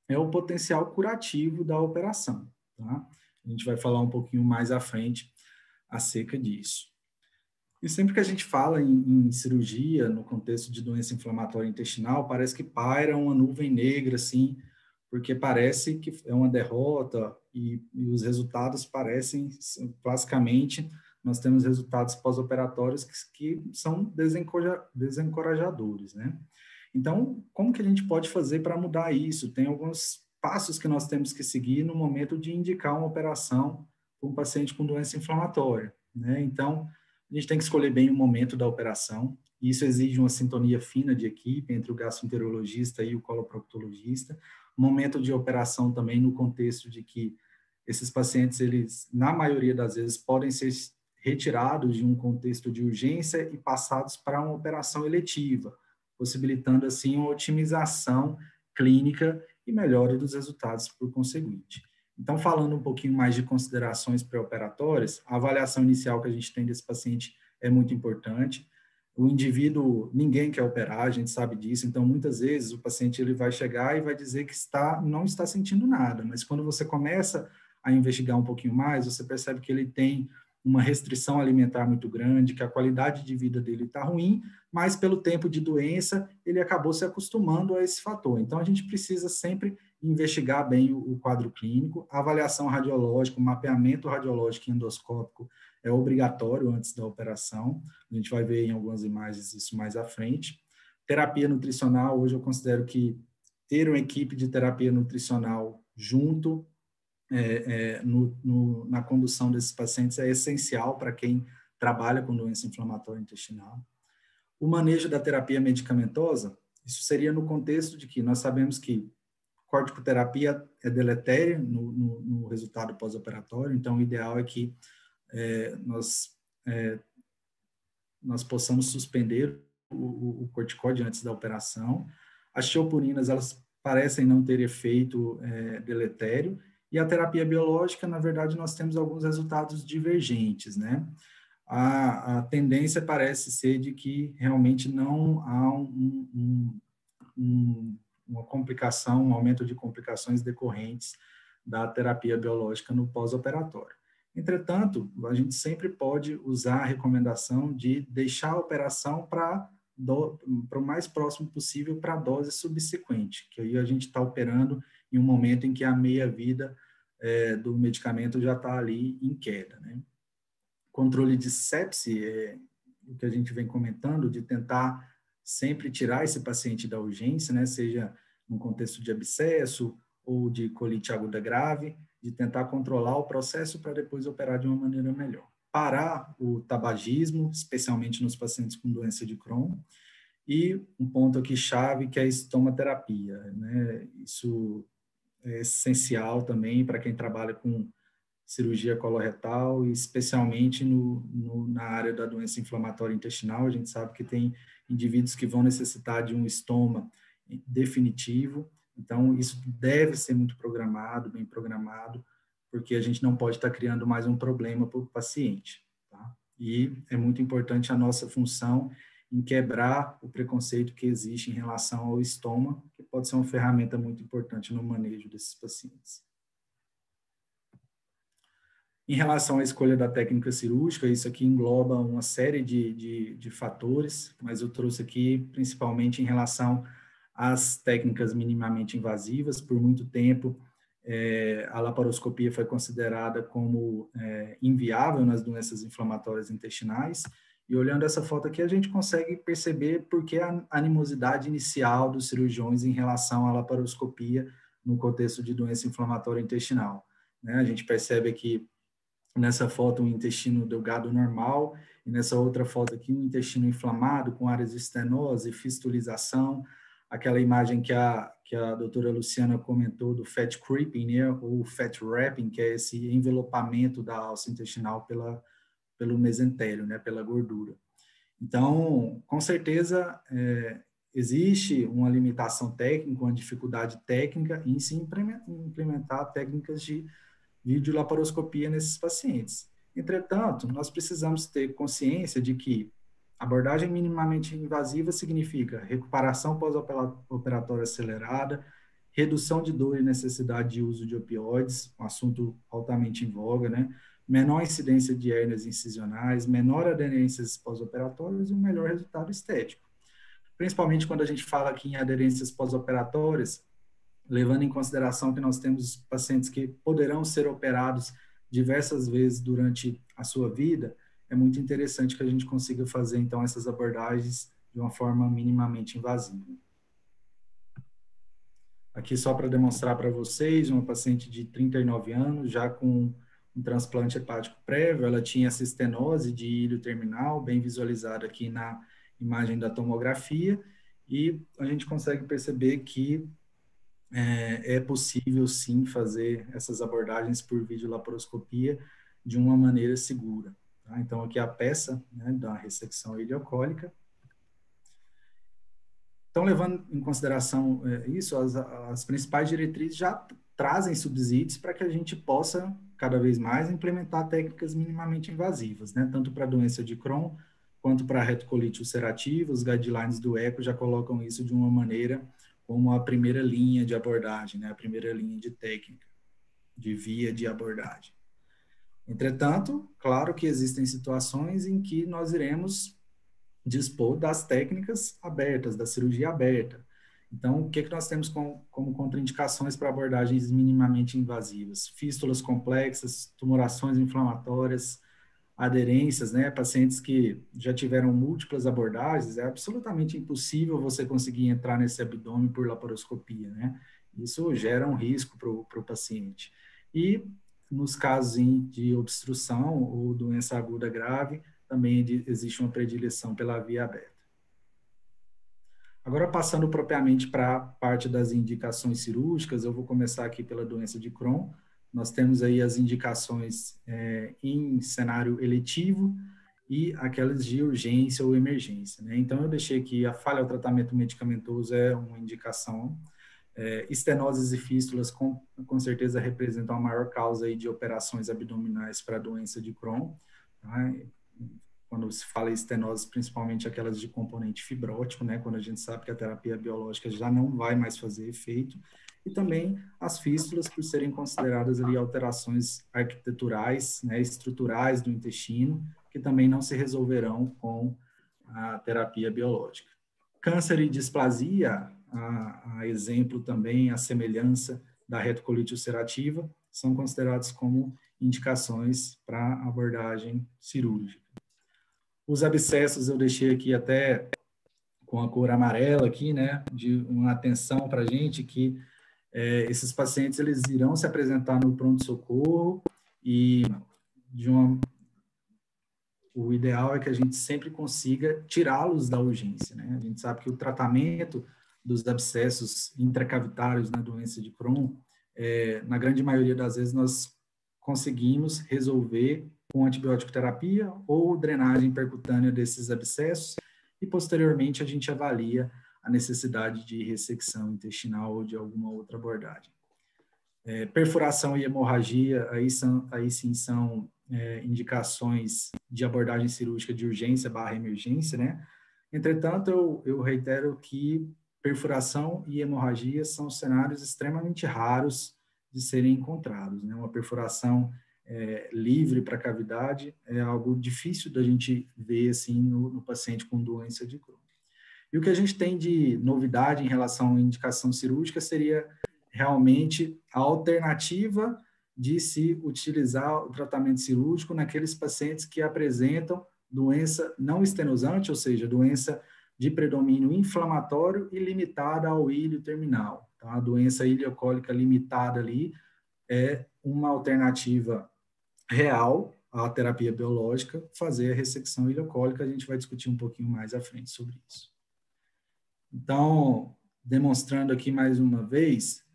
B: é o potencial curativo da operação, tá? A gente vai falar um pouquinho mais à frente acerca disso. E sempre que a gente fala em cirurgia, no contexto de doença inflamatória intestinal, parece que paira uma nuvem negra, assim, porque parece que é uma derrota e os resultados parecem, classicamente, nós temos resultados pós-operatórios que são desencorajadores, né? Então, como que a gente pode fazer para mudar isso? Tem alguns passos que nós temos que seguir no momento de indicar uma operação para um paciente com doença inflamatória, né? Então, a gente tem que escolher bem o momento da operação. Isso exige uma sintonia fina de equipe entre o gastroenterologista e o coloproctologista. Momento de operação também no contexto de que esses pacientes, eles, na maioria das vezes, podem ser retirados de um contexto de urgência e passados para uma operação eletiva, possibilitando, assim, uma otimização clínica e melhora dos resultados por conseguinte. Então, falando um pouquinho mais de considerações pré-operatórias, a avaliação inicial que a gente tem desse paciente é muito importante. O indivíduo, ninguém quer operar, a gente sabe disso, então, muitas vezes, o paciente ele vai chegar e vai dizer que não está sentindo nada, mas quando você começa a investigar um pouquinho mais, você percebe que ele tem uma restrição alimentar muito grande, que a qualidade de vida dele está ruim, mas pelo tempo de doença, ele acabou se acostumando a esse fator. Então, a gente precisa sempre investigar bem o quadro clínico, a avaliação radiológica, o mapeamento radiológico e endoscópico é obrigatório antes da operação, a gente vai ver em algumas imagens isso mais à frente. Terapia nutricional, hoje eu considero que ter uma equipe de terapia nutricional junto na condução desses pacientes é essencial para quem trabalha com doença inflamatória intestinal. O manejo da terapia medicamentosa, isso seria no contexto de que nós sabemos que corticoterapia é deletéria no resultado pós-operatório, então o ideal é que nós possamos suspender o corticóide antes da operação. As tiopurinas, elas parecem não ter efeito deletério, e a terapia biológica, na verdade, nós temos alguns resultados divergentes, né? A tendência parece ser de que realmente não há uma complicação, um aumento de complicações decorrentes da terapia biológica no pós-operatório. Entretanto, a gente sempre pode usar a recomendação de deixar a operação para o mais próximo possível para a dose subsequente, que aí a gente está operando em um momento em que a meia-vida do medicamento já está ali em queda, né? Controle de sepse, o que a gente vem comentando, de tentar sempre tirar esse paciente da urgência, né? Seja no contexto de abscesso ou de colite aguda grave, de tentar controlar o processo para depois operar de uma maneira melhor. Parar o tabagismo, especialmente nos pacientes com doença de Crohn, e um ponto aqui chave, que é a estomaterapia, né? Isso é essencial também para quem trabalha com cirurgia coloretal, e especialmente na área da doença inflamatória intestinal. A gente sabe que tem indivíduos que vão necessitar de um estoma definitivo, então isso deve ser muito programado, bem programado, porque a gente não pode estar criando mais um problema para o paciente, tá? E é muito importante a nossa função em quebrar o preconceito que existe em relação ao estômago, que pode ser uma ferramenta muito importante no manejo desses pacientes. Em relação à escolha da técnica cirúrgica, isso aqui engloba uma série de fatores, mas eu trouxe aqui principalmente em relação às técnicas minimamente invasivas. Por muito tempo, a laparoscopia foi considerada como inviável nas doenças inflamatórias intestinais, e olhando essa foto aqui, a gente consegue perceber por que a animosidade inicial dos cirurgiões em relação à laparoscopia no contexto de doença inflamatória intestinal, né? A gente percebe aqui nessa foto um intestino delgado normal, e nessa outra foto aqui um intestino inflamado com áreas de estenose, fistulização, aquela imagem que a doutora Luciana comentou do fat creeping, né, ou fat wrapping, que é esse envelopamento da alça intestinal pelo mesentério, né, pela gordura. Então, com certeza, existe uma limitação técnica, uma dificuldade técnica em se implementar técnicas de videolaparoscopia nesses pacientes. Entretanto, nós precisamos ter consciência de que abordagem minimamente invasiva significa recuperação pós-operatória acelerada, redução de dor e necessidade de uso de opioides, um assunto altamente em voga, né? Menor incidência de hérnias incisionais, menor aderências pós-operatórias e um melhor resultado estético. Principalmente quando a gente fala aqui em aderências pós-operatórias, levando em consideração que nós temos pacientes que poderão ser operados diversas vezes durante a sua vida, é muito interessante que a gente consiga fazer, então, essas abordagens de uma forma minimamente invasiva. Aqui só para demonstrar para vocês, uma paciente de 39 anos, já com um transplante hepático prévio, ela tinha essa estenose de ilho terminal, bem visualizada aqui na imagem da tomografia, e a gente consegue perceber que é possível, sim, fazer essas abordagens por videolaparoscopia de uma maneira segura. Tá? Então, aqui a peça, né, da ressecção ileocólica. Então, levando em consideração isso, as principais diretrizes já trazem subsídios para que a gente possa, cada vez mais, implementar técnicas minimamente invasivas, né, tanto para a doença de Crohn, quanto para a retocolite ulcerativa. Os guidelines do ECO já colocam isso de uma maneira como a primeira linha de abordagem, né, a primeira linha de técnica, de via de abordagem. Entretanto, claro que existem situações em que nós iremos dispor das técnicas abertas, da cirurgia aberta. Então, o que nós temos como contraindicações para abordagens minimamente invasivas? Fístulas complexas, tumorações inflamatórias, aderências, né? Pacientes que já tiveram múltiplas abordagens, é absolutamente impossível você conseguir entrar nesse abdômen por laparoscopia, né? Isso gera um risco para o paciente. E nos casos de obstrução ou doença aguda grave, também existe uma predileção pela via aberta. Agora, passando propriamente para a parte das indicações cirúrgicas, eu vou começar aqui pela doença de Crohn. Nós temos aí as indicações em cenário eletivo e aquelas de urgência ou emergência, né? Então, eu deixei aqui a falha ao tratamento medicamentoso é uma indicação. Estenoses e fístulas com certeza representam a maior causa aí de operações abdominais para a doença de Crohn, tá? Quando se fala em estenose, principalmente aquelas de componente fibrótico, né, quando a gente sabe que a terapia biológica já não vai mais fazer efeito, e também as fístulas, por serem consideradas ali alterações arquiteturais, né, estruturais do intestino, que também não se resolverão com a terapia biológica. Câncer e displasia, a exemplo também, a semelhança da retocolite ulcerativa, são considerados como indicações para abordagem cirúrgica. Os abscessos eu deixei aqui até com a cor amarela aqui, né, de uma atenção para a gente que esses pacientes eles irão se apresentar no pronto-socorro e o ideal é que a gente sempre consiga tirá-los da urgência, né? A gente sabe que o tratamento dos abscessos intracavitários na doença de Crohn, na grande maioria das vezes nós conseguimos resolver com antibiótico terapia ou drenagem percutânea desses abscessos e posteriormente a gente avalia a necessidade de ressecção intestinal ou de alguma outra abordagem. Perfuração e hemorragia, aí sim são indicações de abordagem cirúrgica de urgência / emergência, né? Entretanto, eu reitero que perfuração e hemorragia são cenários extremamente raros de serem encontrados, né? Uma perfuração livre para a cavidade é algo difícil da gente ver assim no paciente com doença de Crohn. E o que a gente tem de novidade em relação à indicação cirúrgica seria realmente a alternativa de se utilizar o tratamento cirúrgico naqueles pacientes que apresentam doença não estenosante, ou seja, doença de predomínio inflamatório e limitada ao íleo terminal. Então, a doença ileocólica limitada ali é uma alternativa real à terapia biológica, fazer a ressecção ileocólica. A gente vai discutir um pouquinho mais à frente sobre isso. Então, demonstrando aqui mais uma vez,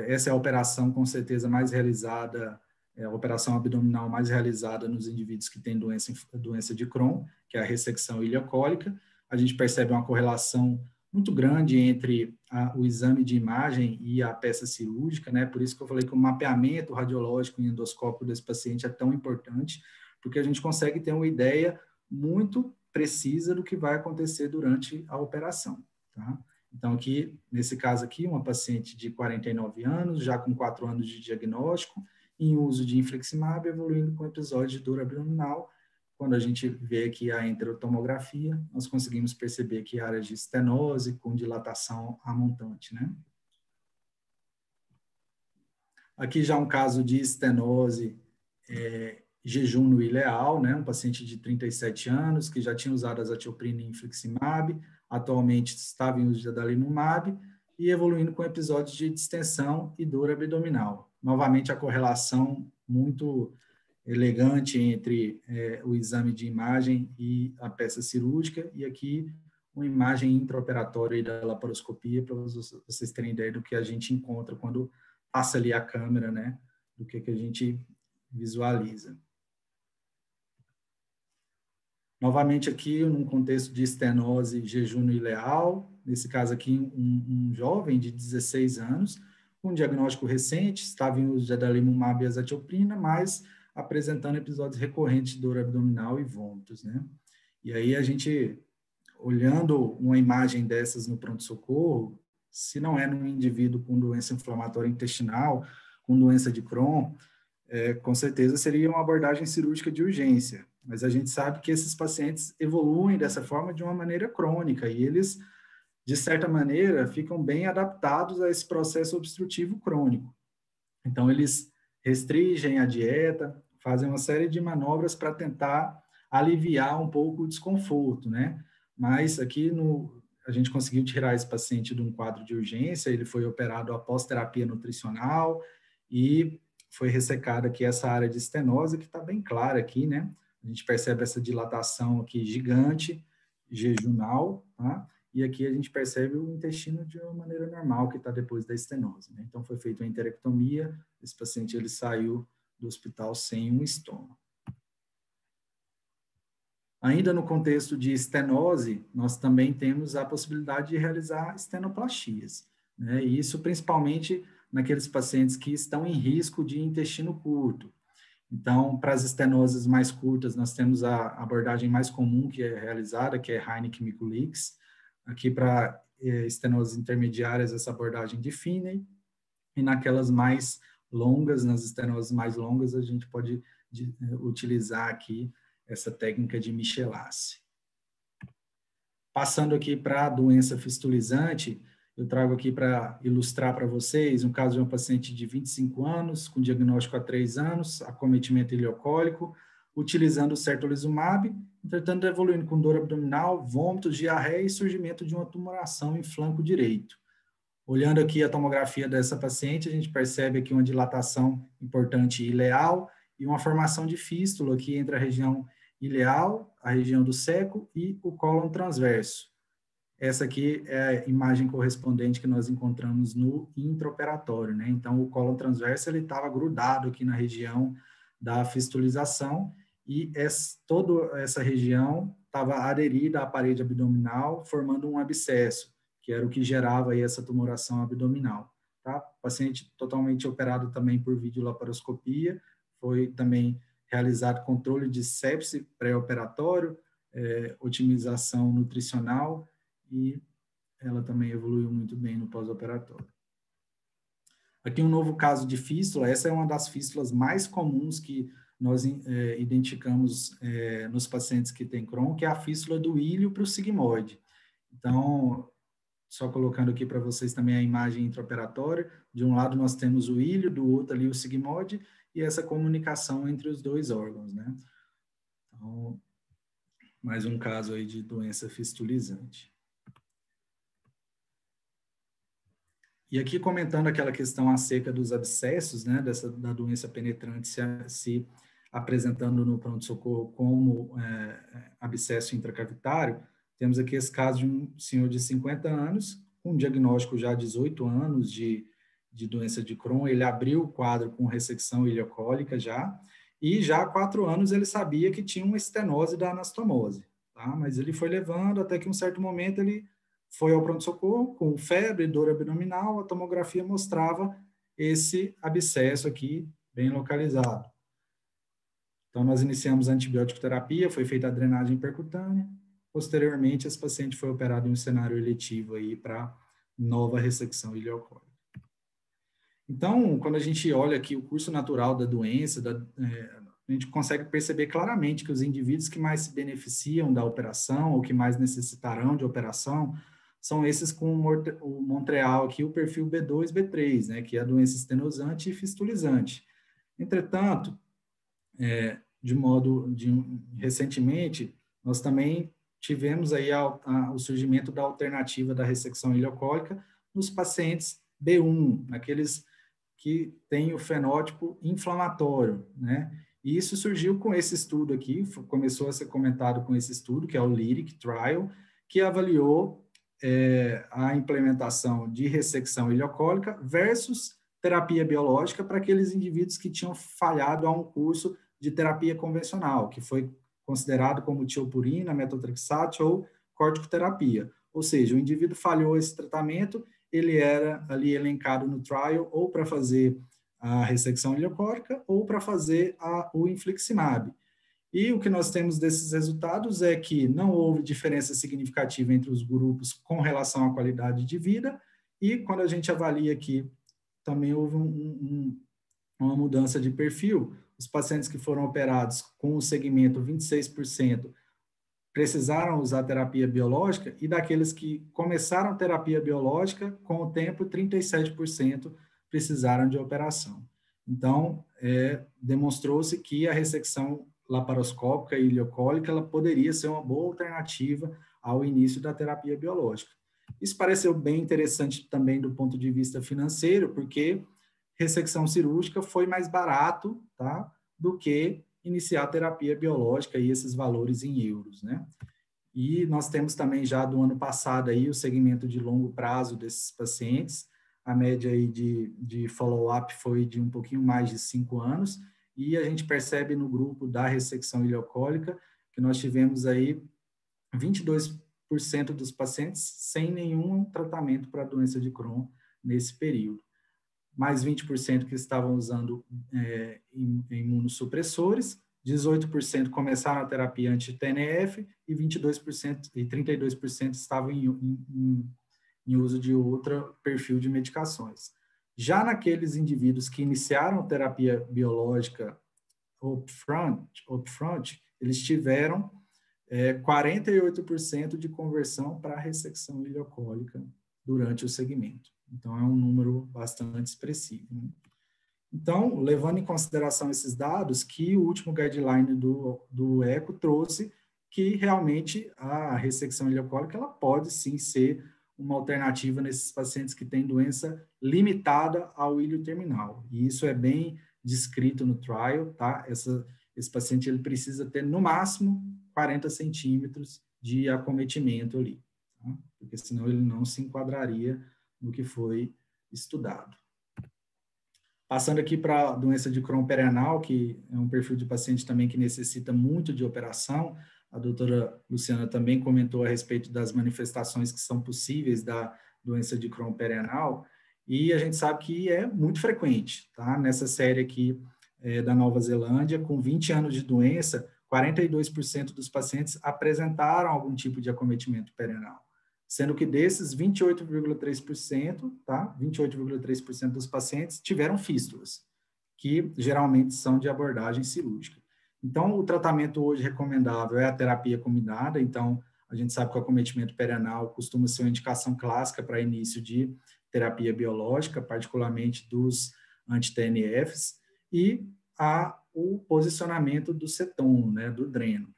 B: essa é a operação com certeza mais realizada, a operação abdominal mais realizada nos indivíduos que têm doença de Crohn, que é a ressecção ileocólica. A gente percebe uma correlação muito grande entre o exame de imagem e a peça cirúrgica, né? Por isso que eu falei que o mapeamento radiológico e endoscópico desse paciente é tão importante, porque a gente consegue ter uma ideia muito precisa do que vai acontecer durante a operação, tá? Então, aqui, nesse caso aqui, uma paciente de 49 anos, já com 4 anos de diagnóstico, em uso de infliximab, evoluindo com episódio de dor abdominal. Quando a gente vê aqui a enterotomografia, nós conseguimos perceber que áreas de estenose com dilatação a montante, né? Aqui já um caso de estenose, jejum no ileal, né? Um paciente de 37 anos que já tinha usado azatioprina e infliximab, atualmente estava em uso de adalimumab e evoluindo com episódios de distensão e dor abdominal. Novamente, a correlação muito elegante entre o exame de imagem e a peça cirúrgica, e aqui uma imagem intraoperatória da laparoscopia, para vocês terem ideia do que a gente encontra quando passa ali a câmera, né, do que a gente visualiza. Novamente aqui, num contexto de estenose jejum ileal, nesse caso aqui, um jovem de 16 anos, com diagnóstico recente, estava em uso de adalimumab e azatioprina, mas apresentando episódios recorrentes de dor abdominal e vômitos, né? E aí a gente, olhando uma imagem dessas no pronto-socorro, se não é num indivíduo com doença inflamatória intestinal, com doença de Crohn, com certeza seria uma abordagem cirúrgica de urgência, mas a gente sabe que esses pacientes evoluem dessa forma de uma maneira crônica e eles, de certa maneira, ficam bem adaptados a esse processo obstrutivo crônico. Então, eles restringem a dieta, fazem uma série de manobras para tentar aliviar um pouco o desconforto, né? Mas aqui a gente conseguiu tirar esse paciente de um quadro de urgência, ele foi operado após terapia nutricional e foi ressecada aqui essa área de estenose, que está bem clara aqui, né? A gente percebe essa dilatação aqui gigante, jejunal, tá? e aqui a gente percebe o intestino de uma maneira normal que está depois da estenose, né? Então, foi feita uma enterectomia, esse paciente ele saiu do hospital sem um estômago. Ainda no contexto de estenose, nós também temos a possibilidade de realizar estenoplastias, né? E isso principalmente naqueles pacientes que estão em risco de intestino curto. Então, para as estenoses mais curtas, nós temos a abordagem mais comum que é realizada, que é Heineken-Mikulix. Aqui, para estenoses intermediárias, essa abordagem de Finney. E naquelas mais longas, nas estenoses mais longas, a gente pode utilizar aqui essa técnica de Michelace. Passando aqui para a doença fistulizante, eu trago aqui para ilustrar para vocês um caso de uma paciente de 25 anos, com diagnóstico há 3 anos, acometimento ileocólico, utilizando o certolizumab, entretanto evoluindo com dor abdominal, vômitos, diarreia e surgimento de uma tumoração em flanco direito. Olhando aqui a tomografia dessa paciente, a gente percebe aqui uma dilatação importante ileal e uma formação de fístula aqui entre a região ileal, a região do seco e o cólon transverso. Essa aqui é a imagem correspondente que nós encontramos no intraoperatório, né? Então, o cólon transverso ele estava grudado aqui na região da fistulização e toda essa região estava aderida à parede abdominal, formando um abscesso, que era o que gerava aí essa tumoração abdominal, tá? Paciente totalmente operado também por videolaparoscopia, foi também realizado controle de sepse pré-operatório, otimização nutricional, e ela também evoluiu muito bem no pós-operatório. Aqui um novo caso de fístula, essa é uma das fístulas mais comuns que nós identificamos nos pacientes que têm Crohn, que é a fístula do ilho para o sigmoide. Então, só colocando aqui para vocês também a imagem intraoperatória, de um lado nós temos o ilho, do outro ali o sigmoide, e essa comunicação entre os dois órgãos, né? Então, mais um caso aí de doença fistulizante. E aqui comentando aquela questão acerca dos abscessos, né, da doença penetrante se apresentando no pronto-socorro como abscesso intracavitário, temos aqui esse caso de um senhor de 50 anos, com diagnóstico já há 18 anos de doença de Crohn. Ele abriu o quadro com ressecção ileocólica já, e já há 4 anos ele sabia que tinha uma estenose da anastomose, tá? Mas ele foi levando até que em um certo momento ele foi ao pronto-socorro com febre, dor abdominal, a tomografia mostrava esse abscesso aqui bem localizado. Então, nós iniciamos a antibiótico terapia, foi feita a drenagem percutânea. Posteriormente, esse paciente foi operado em um cenário eletivo aí para nova ressecção ileocólica. Então, quando a gente olha aqui o curso natural da doença, a gente consegue perceber claramente que os indivíduos que mais se beneficiam da operação ou que mais necessitarão de operação são esses com o Montreal aqui, o perfil B2, B3, né, que é a doença estenosante e fistulizante. Entretanto, recentemente, nós também tivemos aí o surgimento da alternativa da ressecção ileocólica nos pacientes B1, naqueles que têm o fenótipo inflamatório, né? E isso surgiu com esse estudo aqui, começou a ser comentado com esse estudo, que é o LYRIC Trial, que avaliou a implementação de ressecção ileocólica versus terapia biológica para aqueles indivíduos que tinham falhado a um curso de terapia convencional, que foi considerado como tiopurina, metotrexato ou corticoterapia. Ou seja, o indivíduo falhou esse tratamento, ele era ali elencado no trial ou para fazer a ressecção ileocólica ou para fazer o infliximab. E o que nós temos desses resultados é que não houve diferença significativa entre os grupos com relação à qualidade de vida, e quando a gente avalia aqui, também houve uma mudança de perfil. Os pacientes que foram operados com o segmento 26% precisaram usar terapia biológica, e daqueles que começaram terapia biológica, com o tempo, 37% precisaram de operação. Então, demonstrou-se que a ressecção laparoscópica e ileocólica ela poderia ser uma boa alternativa ao início da terapia biológica. Isso pareceu bem interessante também do ponto de vista financeiro, porque ressecção cirúrgica foi mais barato, tá, do que iniciar a terapia biológica e esses valores em euros, né? E nós temos também já do ano passado aí o segmento de longo prazo desses pacientes. A média aí de follow-up foi de um pouquinho mais de 5 anos. E a gente percebe no grupo da ressecção ileocólica que nós tivemos aí 22% dos pacientes sem nenhum tratamento para a doença de Crohn nesse período. Mais 20% que estavam usando imunossupressores, 18% começaram a terapia anti-TNF e 22% e 32% estavam em uso de outro perfil de medicações. Já naqueles indivíduos que iniciaram terapia biológica upfront, eles tiveram 48% de conversão para a ressecção ileocólica durante o segmento. Então, é um número bastante expressivo, né? Então, levando em consideração esses dados, que o último guideline do ECO trouxe que realmente a ressecção ileocólica ela pode sim ser uma alternativa nesses pacientes que têm doença limitada ao ilho terminal. E isso é bem descrito no trial, tá? Esse paciente ele precisa ter, no máximo, 40 centímetros de acometimento ali, tá? Porque senão ele não se enquadraria no que foi estudado. Passando aqui para a doença de Crohn perianal, que é um perfil de paciente também que necessita muito de operação. A doutora Luciana também comentou a respeito das manifestações que são possíveis da doença de Crohn perianal, e a gente sabe que é muito frequente, tá? Nessa série aqui da Nova Zelândia, com 20 anos de doença, 42% dos pacientes apresentaram algum tipo de acometimento perianal, sendo que desses 28,3%, tá? 28,3% dos pacientes tiveram fístulas, que geralmente são de abordagem cirúrgica. Então, o tratamento hoje recomendável é a terapia combinada. Então, a gente sabe que o acometimento perianal costuma ser uma indicação clássica para início de terapia biológica, particularmente dos anti-TNFs, e o posicionamento do ceton, né, do dreno.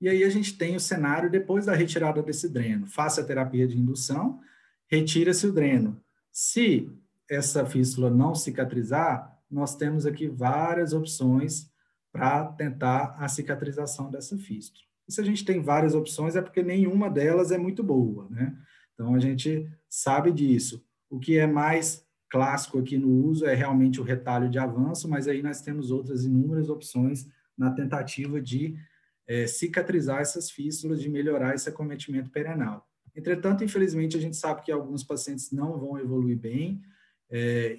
B: E aí a gente tem o cenário depois da retirada desse dreno. Faça a terapia de indução, retira-se o dreno. Se essa fístula não cicatrizar, nós temos aqui várias opções para tentar a cicatrização dessa fístula. E se a gente tem várias opções é porque nenhuma delas é muito boa, né? Então a gente sabe disso. O que é mais clássico aqui no uso é realmente o retalho de avanço, mas aí nós temos outras inúmeras opções na tentativa de cicatrizar essas fístulas, de melhorar esse acometimento perianal. Entretanto, infelizmente, a gente sabe que alguns pacientes não vão evoluir bem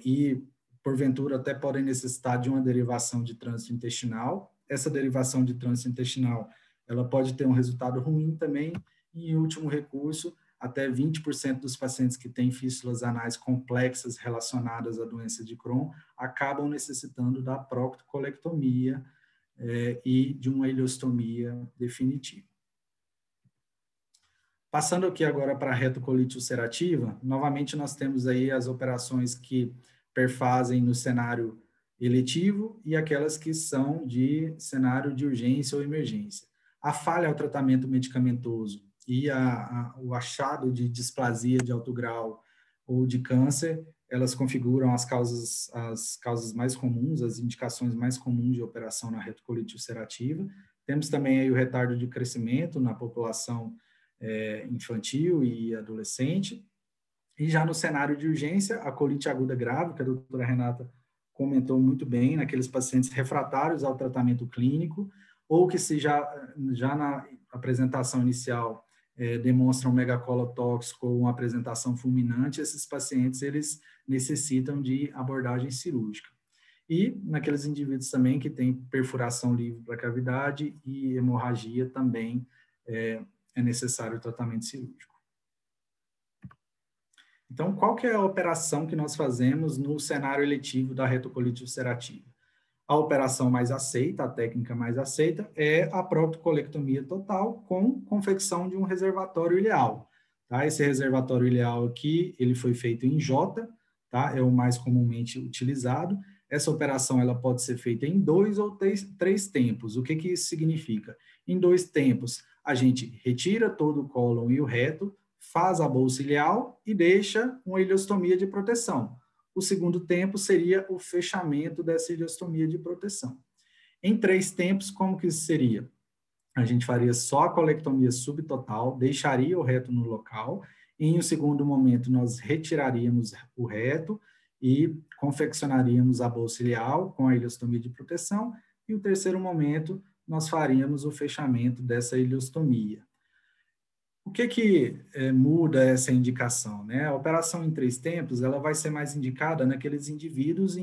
B: e, porventura, até podem necessitar de uma derivação de trânsito intestinal. Essa derivação de trânsito intestinal, ela pode ter um resultado ruim também, e, em último recurso, até 20% dos pacientes que têm fístulas anais complexas relacionadas à doença de Crohn acabam necessitando da proctocolectomia, e de uma ileostomia definitiva. Passando aqui agora para a retocolite ulcerativa, novamente nós temos aí as operações que perfazem no cenário eletivo e aquelas que são de cenário de urgência ou emergência. A falha ao tratamento medicamentoso e o achado de displasia de alto grau ou de câncer, elas configuram as causas mais comuns, as indicações mais comuns de operação na retocolite ulcerativa. Temos também aí o retardo de crescimento na população infantil e adolescente. E já no cenário de urgência, a colite aguda grave, que a doutora Renata comentou muito bem, naqueles pacientes refratários ao tratamento clínico, ou que se já na apresentação inicial demonstram megacolotóxico ou uma apresentação fulminante, esses pacientes eles necessitam de abordagem cirúrgica. E naqueles indivíduos também que têm perfuração livre para a cavidade e hemorragia também é necessário o tratamento cirúrgico. Então, qual que é a operação que nós fazemos no cenário eletivo da retocolite ulcerativa? A operação mais aceita, a técnica mais aceita, é a proctocolectomia total com confecção de um reservatório ileal. Tá? Esse reservatório ileal aqui, ele foi feito em J, tá? É o mais comumente utilizado. Essa operação ela pode ser feita em 2 ou 3 tempos. O que isso significa? Em 2 tempos, a gente retira todo o cólon e o reto, faz a bolsa ileal e deixa uma ileostomia de proteção. O segundo tempo seria o fechamento dessa ileostomia de proteção. Em 3 tempos, como que isso seria? a gente faria só a colectomia subtotal, deixaria o reto no local, e em um segundo momento nós retiraríamos o reto e confeccionaríamos a bolsa ileal com a ileostomia de proteção, e o terceiro momento nós faríamos o fechamento dessa ileostomia. O que muda essa indicação, né? A operação em 3 tempos, ela vai ser mais indicada naqueles indivíduos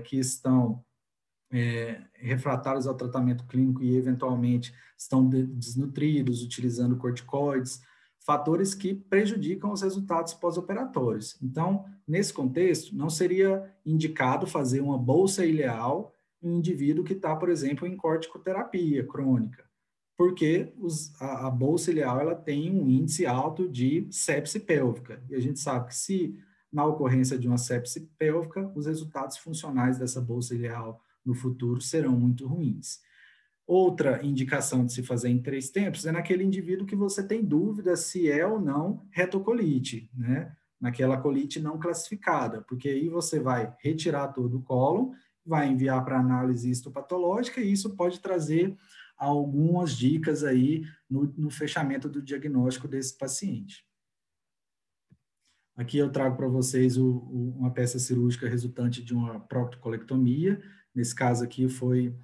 B: que estão refratários ao tratamento clínico e, eventualmente, estão desnutridos, utilizando corticoides, fatores que prejudicam os resultados pós-operatórios. Então, nesse contexto, não seria indicado fazer uma bolsa ileal em um indivíduo que está, por exemplo, em corticoterapia crônica, porque a bolsa ileal ela tem um índice alto de sepse pélvica, e a gente sabe que se na ocorrência de uma sepse pélvica, os resultados funcionais dessa bolsa ileal no futuro serão muito ruins. Outra indicação de se fazer em 3 tempos é naquele indivíduo que você tem dúvida se é ou não retocolite, né? Naquela colite não classificada, porque aí você vai retirar todo o cólon, vai enviar para análise histopatológica e isso pode trazer algumas dicas aí no fechamento do diagnóstico desse paciente. Aqui eu trago para vocês uma peça cirúrgica resultante de uma proctocolectomia. Nesse caso aqui foi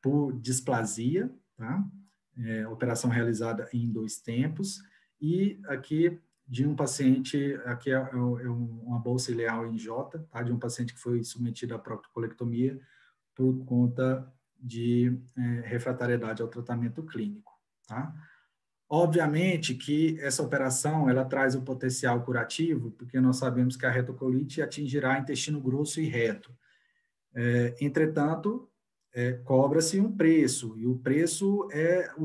B: por displasia, tá? Operação realizada em 2 tempos. E aqui de um paciente, aqui é uma bolsa ileal em J, tá? De um paciente que foi submetido à proctocolectomia por conta de refratariedade ao tratamento clínico, tá? Obviamente que essa operação, ela traz o potencial curativo, porque nós sabemos que a retocolite atingirá intestino grosso e reto. Entretanto, cobra-se um preço, e o preço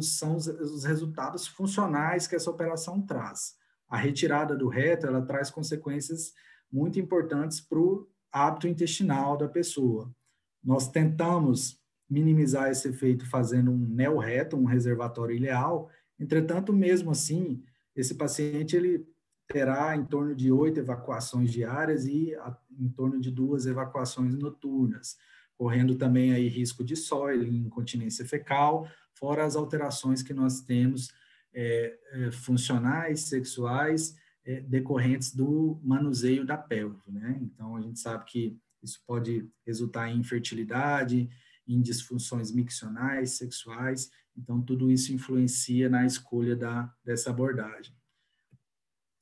B: são os resultados funcionais que essa operação traz. A retirada do reto, ela traz consequências muito importantes para o hábito intestinal da pessoa. Nós tentamos minimizar esse efeito fazendo um neorreto, um reservatório ileal. Entretanto, mesmo assim, esse paciente ele terá em torno de 8 evacuações diárias e em torno de 2 evacuações noturnas, correndo também aí risco de SOIL, incontinência fecal, fora as alterações que nós temos funcionais, sexuais, decorrentes do manuseio da pelve, né? Então, a gente sabe que isso pode resultar em infertilidade, em disfunções miccionais, sexuais. Então, tudo isso influencia na escolha dessa abordagem.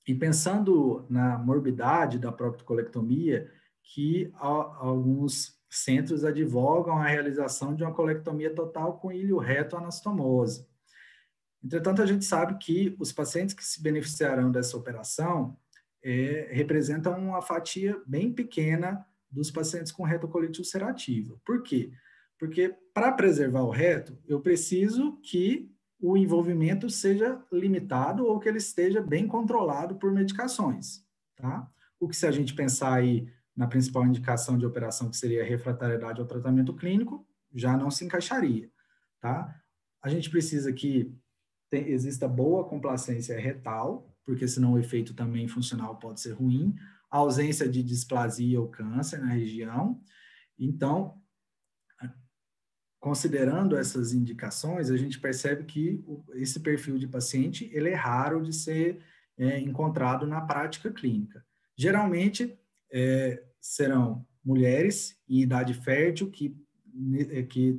B: E pensando na morbidade da proctocolectomia, que alguns centros advogam a realização de uma colectomia total com ilho-reto anastomose. Entretanto, a gente sabe que os pacientes que se beneficiarão dessa operação representam uma fatia bem pequena dos pacientes com retocolite ulcerativa. Por quê? Porque para preservar o reto, eu preciso que o envolvimento seja limitado ou que ele esteja bem controlado por medicações, tá? O que, se a gente pensar aí na principal indicação de operação, que seria a refratariedade ao tratamento clínico, já não se encaixaria, tá? A gente precisa que exista boa complacência retal, porque senão o efeito também funcional pode ser ruim, a ausência de displasia ou câncer na região. Então, considerando essas indicações, a gente percebe que esse perfil de paciente ele é raro de ser encontrado na prática clínica. Geralmente, serão mulheres em idade fértil que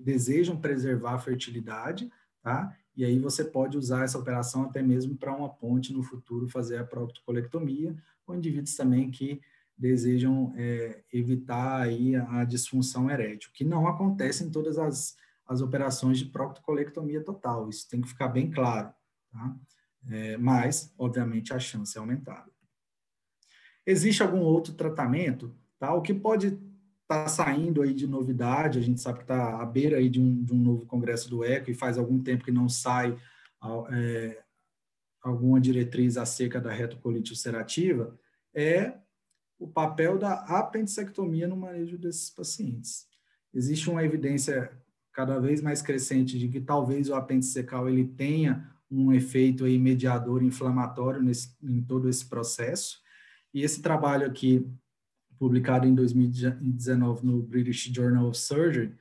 B: desejam preservar a fertilidade, tá? E aí você pode usar essa operação até mesmo para uma ponte no futuro, fazer a proctocolectomia, ou indivíduos também que desejam evitar aí a disfunção erétil, que não acontece em todas as operações de proctocolectomia total, isso tem que ficar bem claro, tá? Mas, obviamente, a chance é aumentada. Existe algum outro tratamento, tá? O que pode estar saindo aí de novidade, a gente sabe que está à beira aí de um novo congresso do ECO e faz algum tempo que não sai alguma diretriz acerca da retocolite ulcerativa, é o papel da apendicectomia no manejo desses pacientes. Existe uma evidência cada vez mais crescente de que talvez o apêndice secal ele tenha um efeito aí mediador inflamatório em todo esse processo. E esse trabalho aqui, publicado em 2019 no British Journal of Surgery,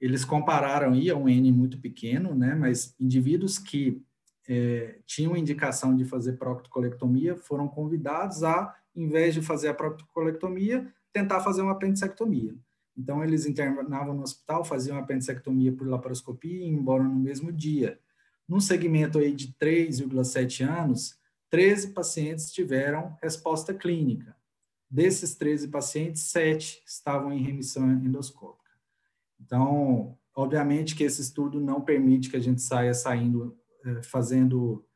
B: eles compararam aí a um N muito pequeno, né, mas indivíduos que tinham indicação de fazer proctocolectomia foram convidados a, em vez de fazer a proctocolectomia, tentar fazer uma apendicectomia. Então, eles internavam no hospital, faziam a apendicectomia por laparoscopia e iam embora no mesmo dia. Num segmento aí de 3,7 anos, 13 pacientes tiveram resposta clínica. Desses 13 pacientes, 7 estavam em remissão endoscópica. Então, obviamente que esse estudo não permite que a gente fazendo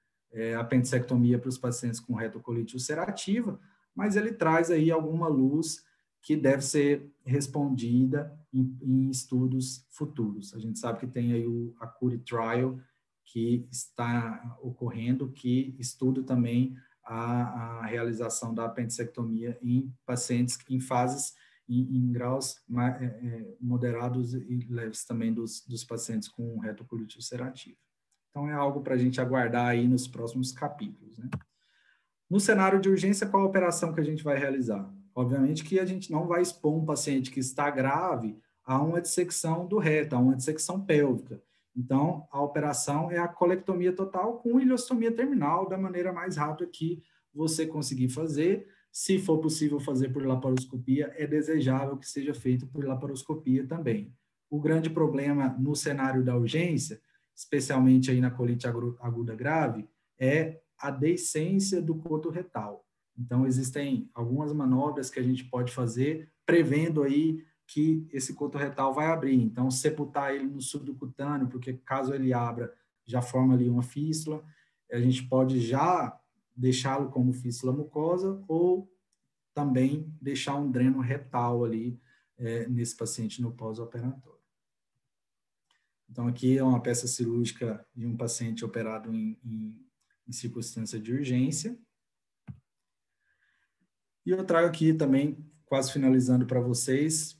B: apendicectomia para os pacientes com retocolite ulcerativa, mas ele traz aí alguma luz que deve ser respondida em estudos futuros. A gente sabe que tem aí a CURE Trial, que está ocorrendo, que estuda também a realização da apendicectomia em pacientes em fases, em graus moderados e leves também dos pacientes com retocolite ulcerativa. Então, é algo para a gente aguardar aí nos próximos capítulos, né? No cenário de urgência, qual a operação que a gente vai realizar? Obviamente que a gente não vai expor um paciente que está grave a uma dissecção do reto, a uma dissecção pélvica. Então, a operação é a colectomia total com ileostomia terminal, da maneira mais rápida que você conseguir fazer. Se for possível fazer por laparoscopia, é desejável que seja feito por laparoscopia também. O grande problema no cenário da urgência, especialmente aí na colite aguda grave, é a deiscência do coto retal. Então, existem algumas manobras que a gente pode fazer, prevendo aí que esse coto retal vai abrir. Então, sepultar ele no subcutâneo, porque caso ele abra, já forma ali uma fístula. A gente pode já deixá-lo como fístula mucosa ou também deixar um dreno retal ali nesse paciente no pós-operatório. Então, aqui é uma peça cirúrgica de um paciente operado em circunstância de urgência. E eu trago aqui também, quase finalizando para vocês,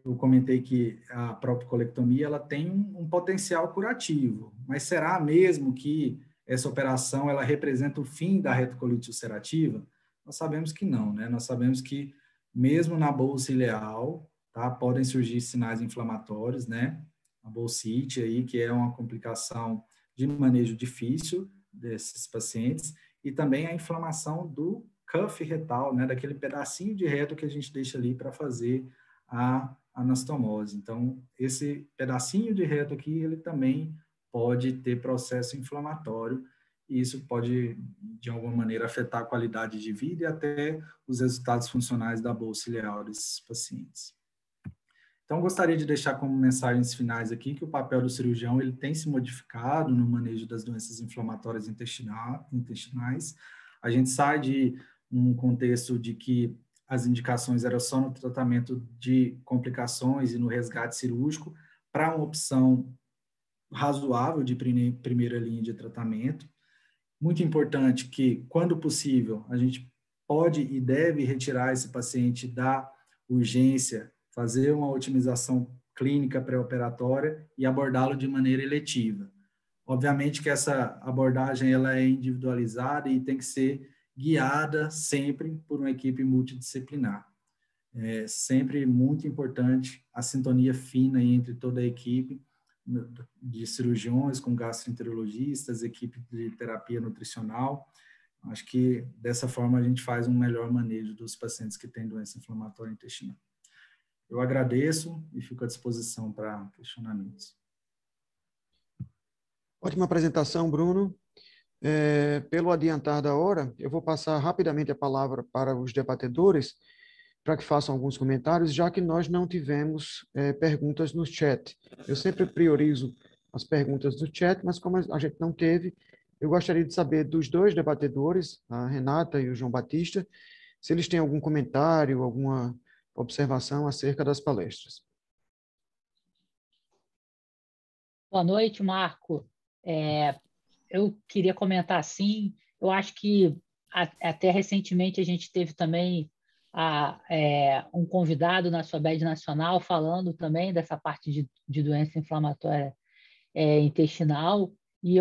B: eu comentei que a proctocolectomia ela tem um potencial curativo, mas será mesmo que essa operação ela representa o fim da retocolite ulcerativa? Nós sabemos que não, né? Nós sabemos que mesmo na bolsa ileal, tá, podem surgir sinais inflamatórios, né? A bolsite aí, que é uma complicação de manejo difícil desses pacientes, e também a inflamação do cuff retal, né, daquele pedacinho de reto que a gente deixa ali para fazer a anastomose. Então, esse pedacinho de reto aqui, ele também pode ter processo inflamatório, e isso pode, de alguma maneira, afetar a qualidade de vida e até os resultados funcionais da bolsa ileal desses pacientes. Então, gostaria de deixar como mensagens finais aqui que o papel do cirurgião ele tem se modificado no manejo das doenças inflamatórias intestinais. A gente sai de um contexto de que as indicações eram só no tratamento de complicações e no resgate cirúrgico para uma opção razoável de primeira linha de tratamento. Muito importante que, quando possível, a gente pode e deve retirar esse paciente da urgência, fazer uma otimização clínica pré-operatória e abordá-lo de maneira eletiva. Obviamente que essa abordagem ela é individualizada e tem que ser guiada sempre por uma equipe multidisciplinar. É sempre muito importante a sintonia fina entre toda a equipe de cirurgiões, com gastroenterologistas, equipe de terapia nutricional. Acho que dessa forma a gente faz um melhor manejo dos pacientes que têm doença inflamatória intestinal. Eu agradeço e fico à disposição para questionamentos.
D: Ótima apresentação, Bruno. Pelo adiantar da hora, eu vou passar rapidamente a palavra para os debatedores, para que façam alguns comentários, já que nós não tivemos perguntas no chat. Eu sempre priorizo as perguntas do chat, mas como a gente não teve, eu gostaria de saber dos dois debatedores, a Renata e o João Batista, se eles têm algum comentário, alguma observação acerca das palestras.
E: Boa noite, Marco. Eu queria comentar assim, eu acho que até recentemente a gente teve também um convidado na SOBED Nacional falando também dessa parte de doença inflamatória intestinal, e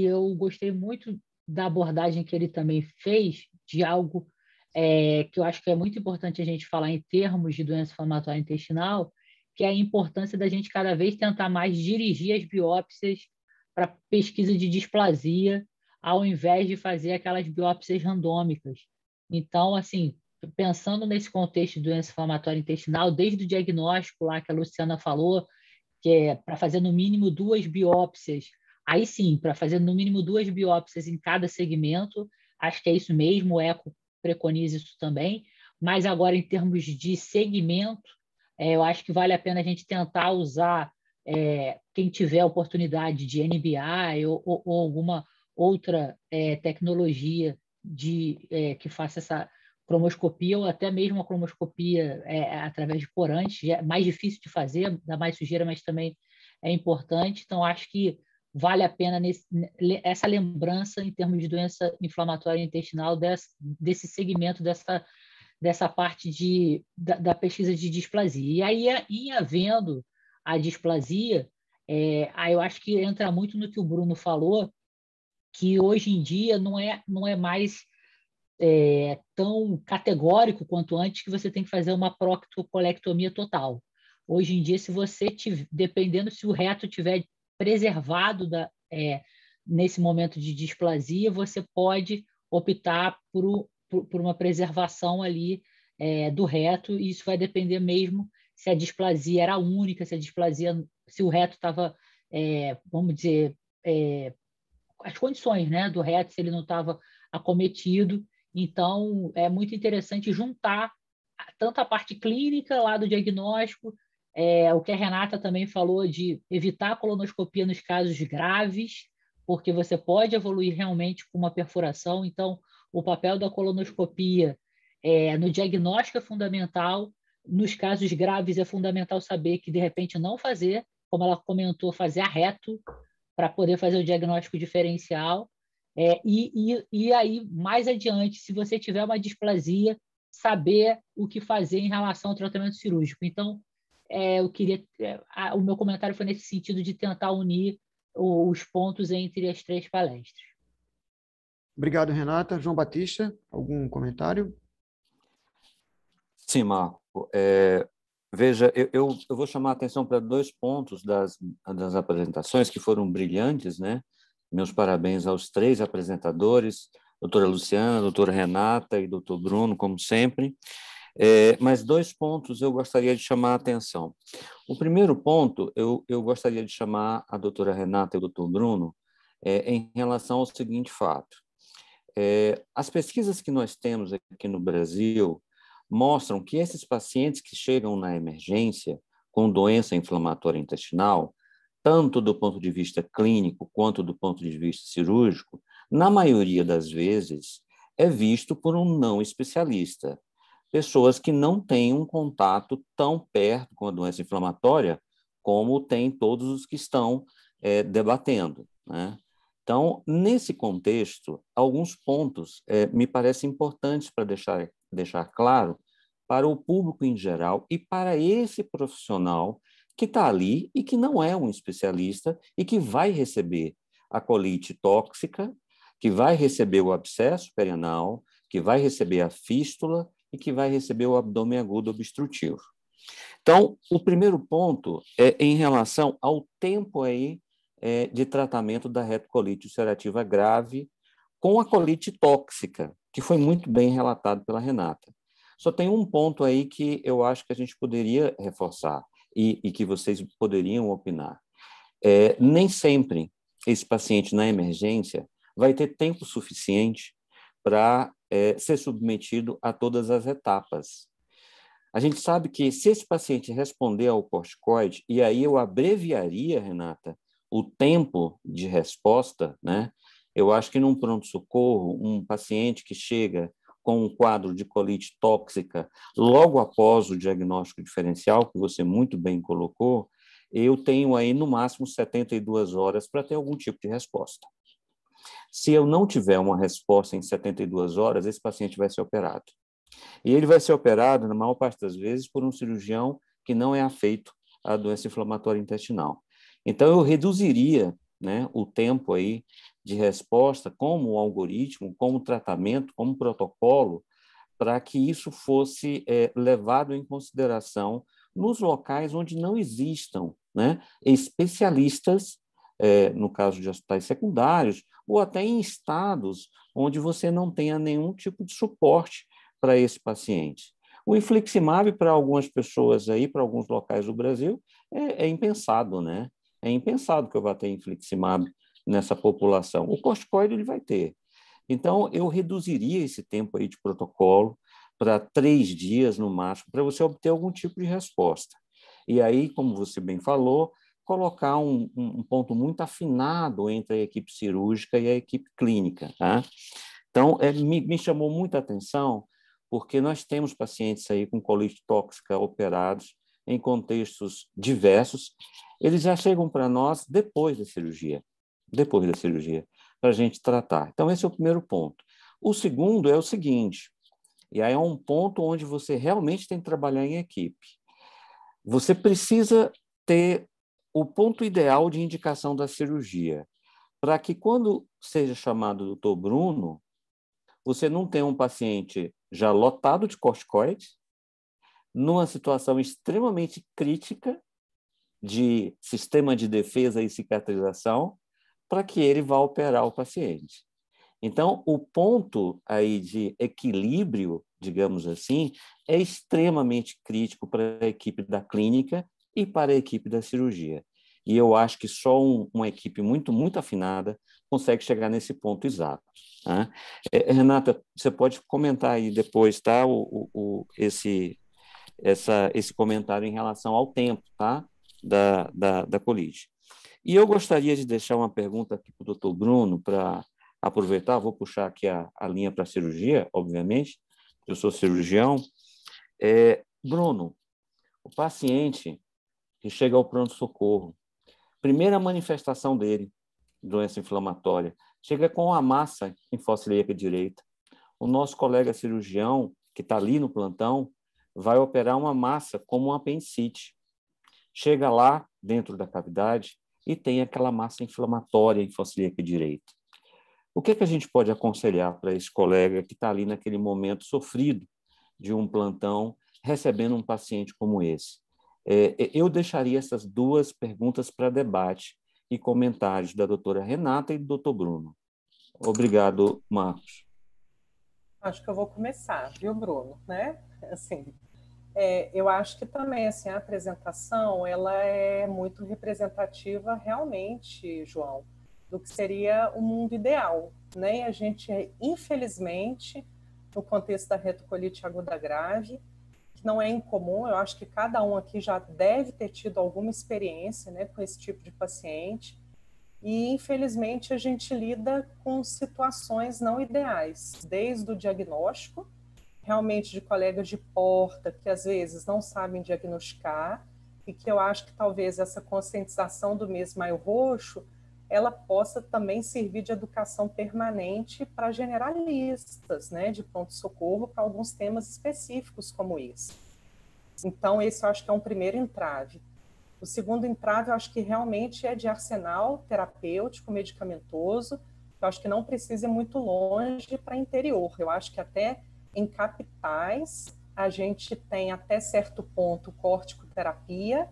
E: eu gostei muito da abordagem que ele também fez de algo que eu acho que é muito importante a gente falar em termos de doença inflamatória intestinal, que é a importância da gente cada vez tentar mais dirigir as biópsias para pesquisa de displasia, ao invés de fazer aquelas biópsias randômicas. Então, assim, pensando nesse contexto de doença inflamatória intestinal, desde o diagnóstico lá que a Luciana falou, que é para fazer no mínimo 2 biópsias, aí sim, para fazer no mínimo 2 biópsias em cada segmento, acho que é isso mesmo, o ECO preconiza isso também, mas agora em termos de segmento, eu acho que vale a pena a gente tentar usar, quem tiver oportunidade de NBI ou alguma outra tecnologia que faça essa cromoscopia ou até mesmo a cromoscopia através de corantes, é mais difícil de fazer, dá mais sujeira, mas também é importante. Então, acho que vale a pena essa lembrança em termos de doença inflamatória intestinal desse segmento, dessa parte da pesquisa de displasia. E aí, em havendo a displasia, aí eu acho que entra muito no que o Bruno falou, que hoje em dia não é mais tão categórico quanto antes, que você tem que fazer uma proctocolectomia total. Hoje em dia, se você dependendo se o reto tiver preservado nesse momento de displasia, você pode optar por uma preservação ali do reto, e isso vai depender mesmo se a displasia era única, se o reto estava, vamos dizer, as condições, né, do reto, se ele não estava acometido. Então, é muito interessante juntar tanto a parte clínica lá do diagnóstico, o que a Renata também falou de evitar a colonoscopia nos casos graves, porque você pode evoluir realmente com uma perfuração. Então, o papel da colonoscopia no diagnóstico é fundamental. Nos casos graves, é fundamental saber que, de repente, não fazer, como ela comentou, fazer a reto, para poder fazer o diagnóstico diferencial. E aí, mais adiante, se você tiver uma displasia, saber o que fazer em relação ao tratamento cirúrgico. Então, o meu comentário foi nesse sentido de tentar unir os pontos entre as 3 palestras.
D: Obrigado, Renata. João Batista, algum comentário?
F: Sim, Marco. Veja, eu vou chamar a atenção para 2 pontos das apresentações que foram brilhantes, né? Meus parabéns aos 3 apresentadores, doutora Luciana, doutora Renata e doutor Bruno, como sempre. Mas 2 pontos eu gostaria de chamar a atenção. O primeiro ponto, eu gostaria de chamar a doutora Renata e o doutor Bruno em relação ao seguinte fato. As pesquisas que nós temos aqui no Brasil mostram que esses pacientes que chegam na emergência com doença inflamatória intestinal, tanto do ponto de vista clínico quanto do ponto de vista cirúrgico, na maioria das vezes é visto por um não especialista. Pessoas que não têm um contato tão perto com a doença inflamatória como tem todos os que estão debatendo, né? Então, nesse contexto, alguns pontos me parecem importantes para deixar claro para o público em geral e para esse profissional que está ali e que não é um especialista e que vai receber a colite tóxica, que vai receber o abscesso perianal, que vai receber a fístula e que vai receber o abdômen agudo obstrutivo. Então, o primeiro ponto é em relação ao tempo aí de tratamento da retocolite ulcerativa grave com a colite tóxica, que foi muito bem relatado pela Renata. Só tem um ponto aí que eu acho que a gente poderia reforçar e que vocês poderiam opinar. Nem sempre esse paciente na emergência vai ter tempo suficiente para ser submetido a todas as etapas. A gente sabe que se esse paciente responder ao corticoide, e aí eu abreviaria, Renata, o tempo de resposta, né? Eu acho que num pronto-socorro, um paciente que chega com um quadro de colite tóxica logo após o diagnóstico diferencial, que você muito bem colocou, eu tenho aí no máximo 72 horas para ter algum tipo de resposta. Se eu não tiver uma resposta em 72 horas, esse paciente vai ser operado. E ele vai ser operado, na maior parte das vezes, por um cirurgião que não é afeito à doença inflamatória intestinal. Então, eu reduziria, né, o tempo aí de resposta como algoritmo, como tratamento, como protocolo, para que isso fosse levado em consideração nos locais onde não existam, né, especialistas, no caso de hospitais secundários, ou até em estados onde você não tenha nenhum tipo de suporte para esse paciente. O infliximab, para algumas pessoas aí, para alguns locais do Brasil, é impensado, né? É impensado que eu vá ter infliximab nessa população. O corticoide ele vai ter. Então, eu reduziria esse tempo aí de protocolo para 3 dias no máximo, para você obter algum tipo de resposta. E aí, como você bem falou, colocar um ponto muito afinado entre a equipe cirúrgica e a equipe clínica. Tá? Então, me chamou muita atenção, porque nós temos pacientes aí com colite tóxica operados em contextos diversos, eles já chegam para nós depois da cirurgia, para a gente tratar. Então, esse é o primeiro ponto. O segundo é o seguinte, e aí é um ponto onde você realmente tem que trabalhar em equipe. Você precisa ter o ponto ideal de indicação da cirurgia, para que quando seja chamado o Dr. Bruno, você não tenha um paciente já lotado de corticoides, numa situação extremamente crítica de sistema de defesa e cicatrização, para que ele vá operar o paciente. Então, o ponto aí de equilíbrio, digamos assim, é extremamente crítico para a equipe da clínica e para a equipe da cirurgia. E eu acho que só uma equipe muito, muito afinada consegue chegar nesse ponto exato. Tá? Renata, você pode comentar aí depois, tá? Esse comentário em relação ao tempo, tá? Da colite. E eu gostaria de deixar uma pergunta aqui para o doutor Bruno, para aproveitar, vou puxar aqui a linha para a cirurgia, obviamente, eu sou cirurgião. Bruno, o paciente que chega ao pronto-socorro, primeira manifestação dele, doença inflamatória, chega com a massa em fossa ilíaca direita. O nosso colega cirurgião, que está ali no plantão, vai operar uma massa como um apendicite. Chega lá, dentro da cavidade, e tem aquela massa inflamatória em fossa ilíaca direita. O que a gente pode aconselhar para esse colega que está ali naquele momento sofrido de um plantão, recebendo um paciente como esse? Eu deixaria essas duas perguntas para debate e comentários da doutora Renata e do doutor Bruno. Obrigado, Marcos.
A: Acho que eu vou começar, viu, Bruno? Né? Assim, eu acho que também assim, a apresentação ela é muito representativa realmente, João, do que seria o mundo ideal, né? E a gente, infelizmente, no contexto da retocolite aguda grave, que não é incomum, eu acho que cada um aqui já deve ter tido alguma experiência, né, com esse tipo de paciente, e infelizmente a gente lida com situações não ideais, desde o diagnóstico, realmente de colegas de porta que às vezes não sabem diagnosticar, e que eu acho que talvez essa conscientização do mês Maio Roxo ela possa também servir de educação permanente para generalistas, né, de pronto-socorro para alguns temas específicos como esse. Então, esse eu acho que é um primeiro entrave. O segundo entrave, eu acho que realmente é de arsenal terapêutico, medicamentoso, eu acho que não precisa ir muito longe para interior. Eu acho que até em capitais a gente tem até certo ponto corticoterapia,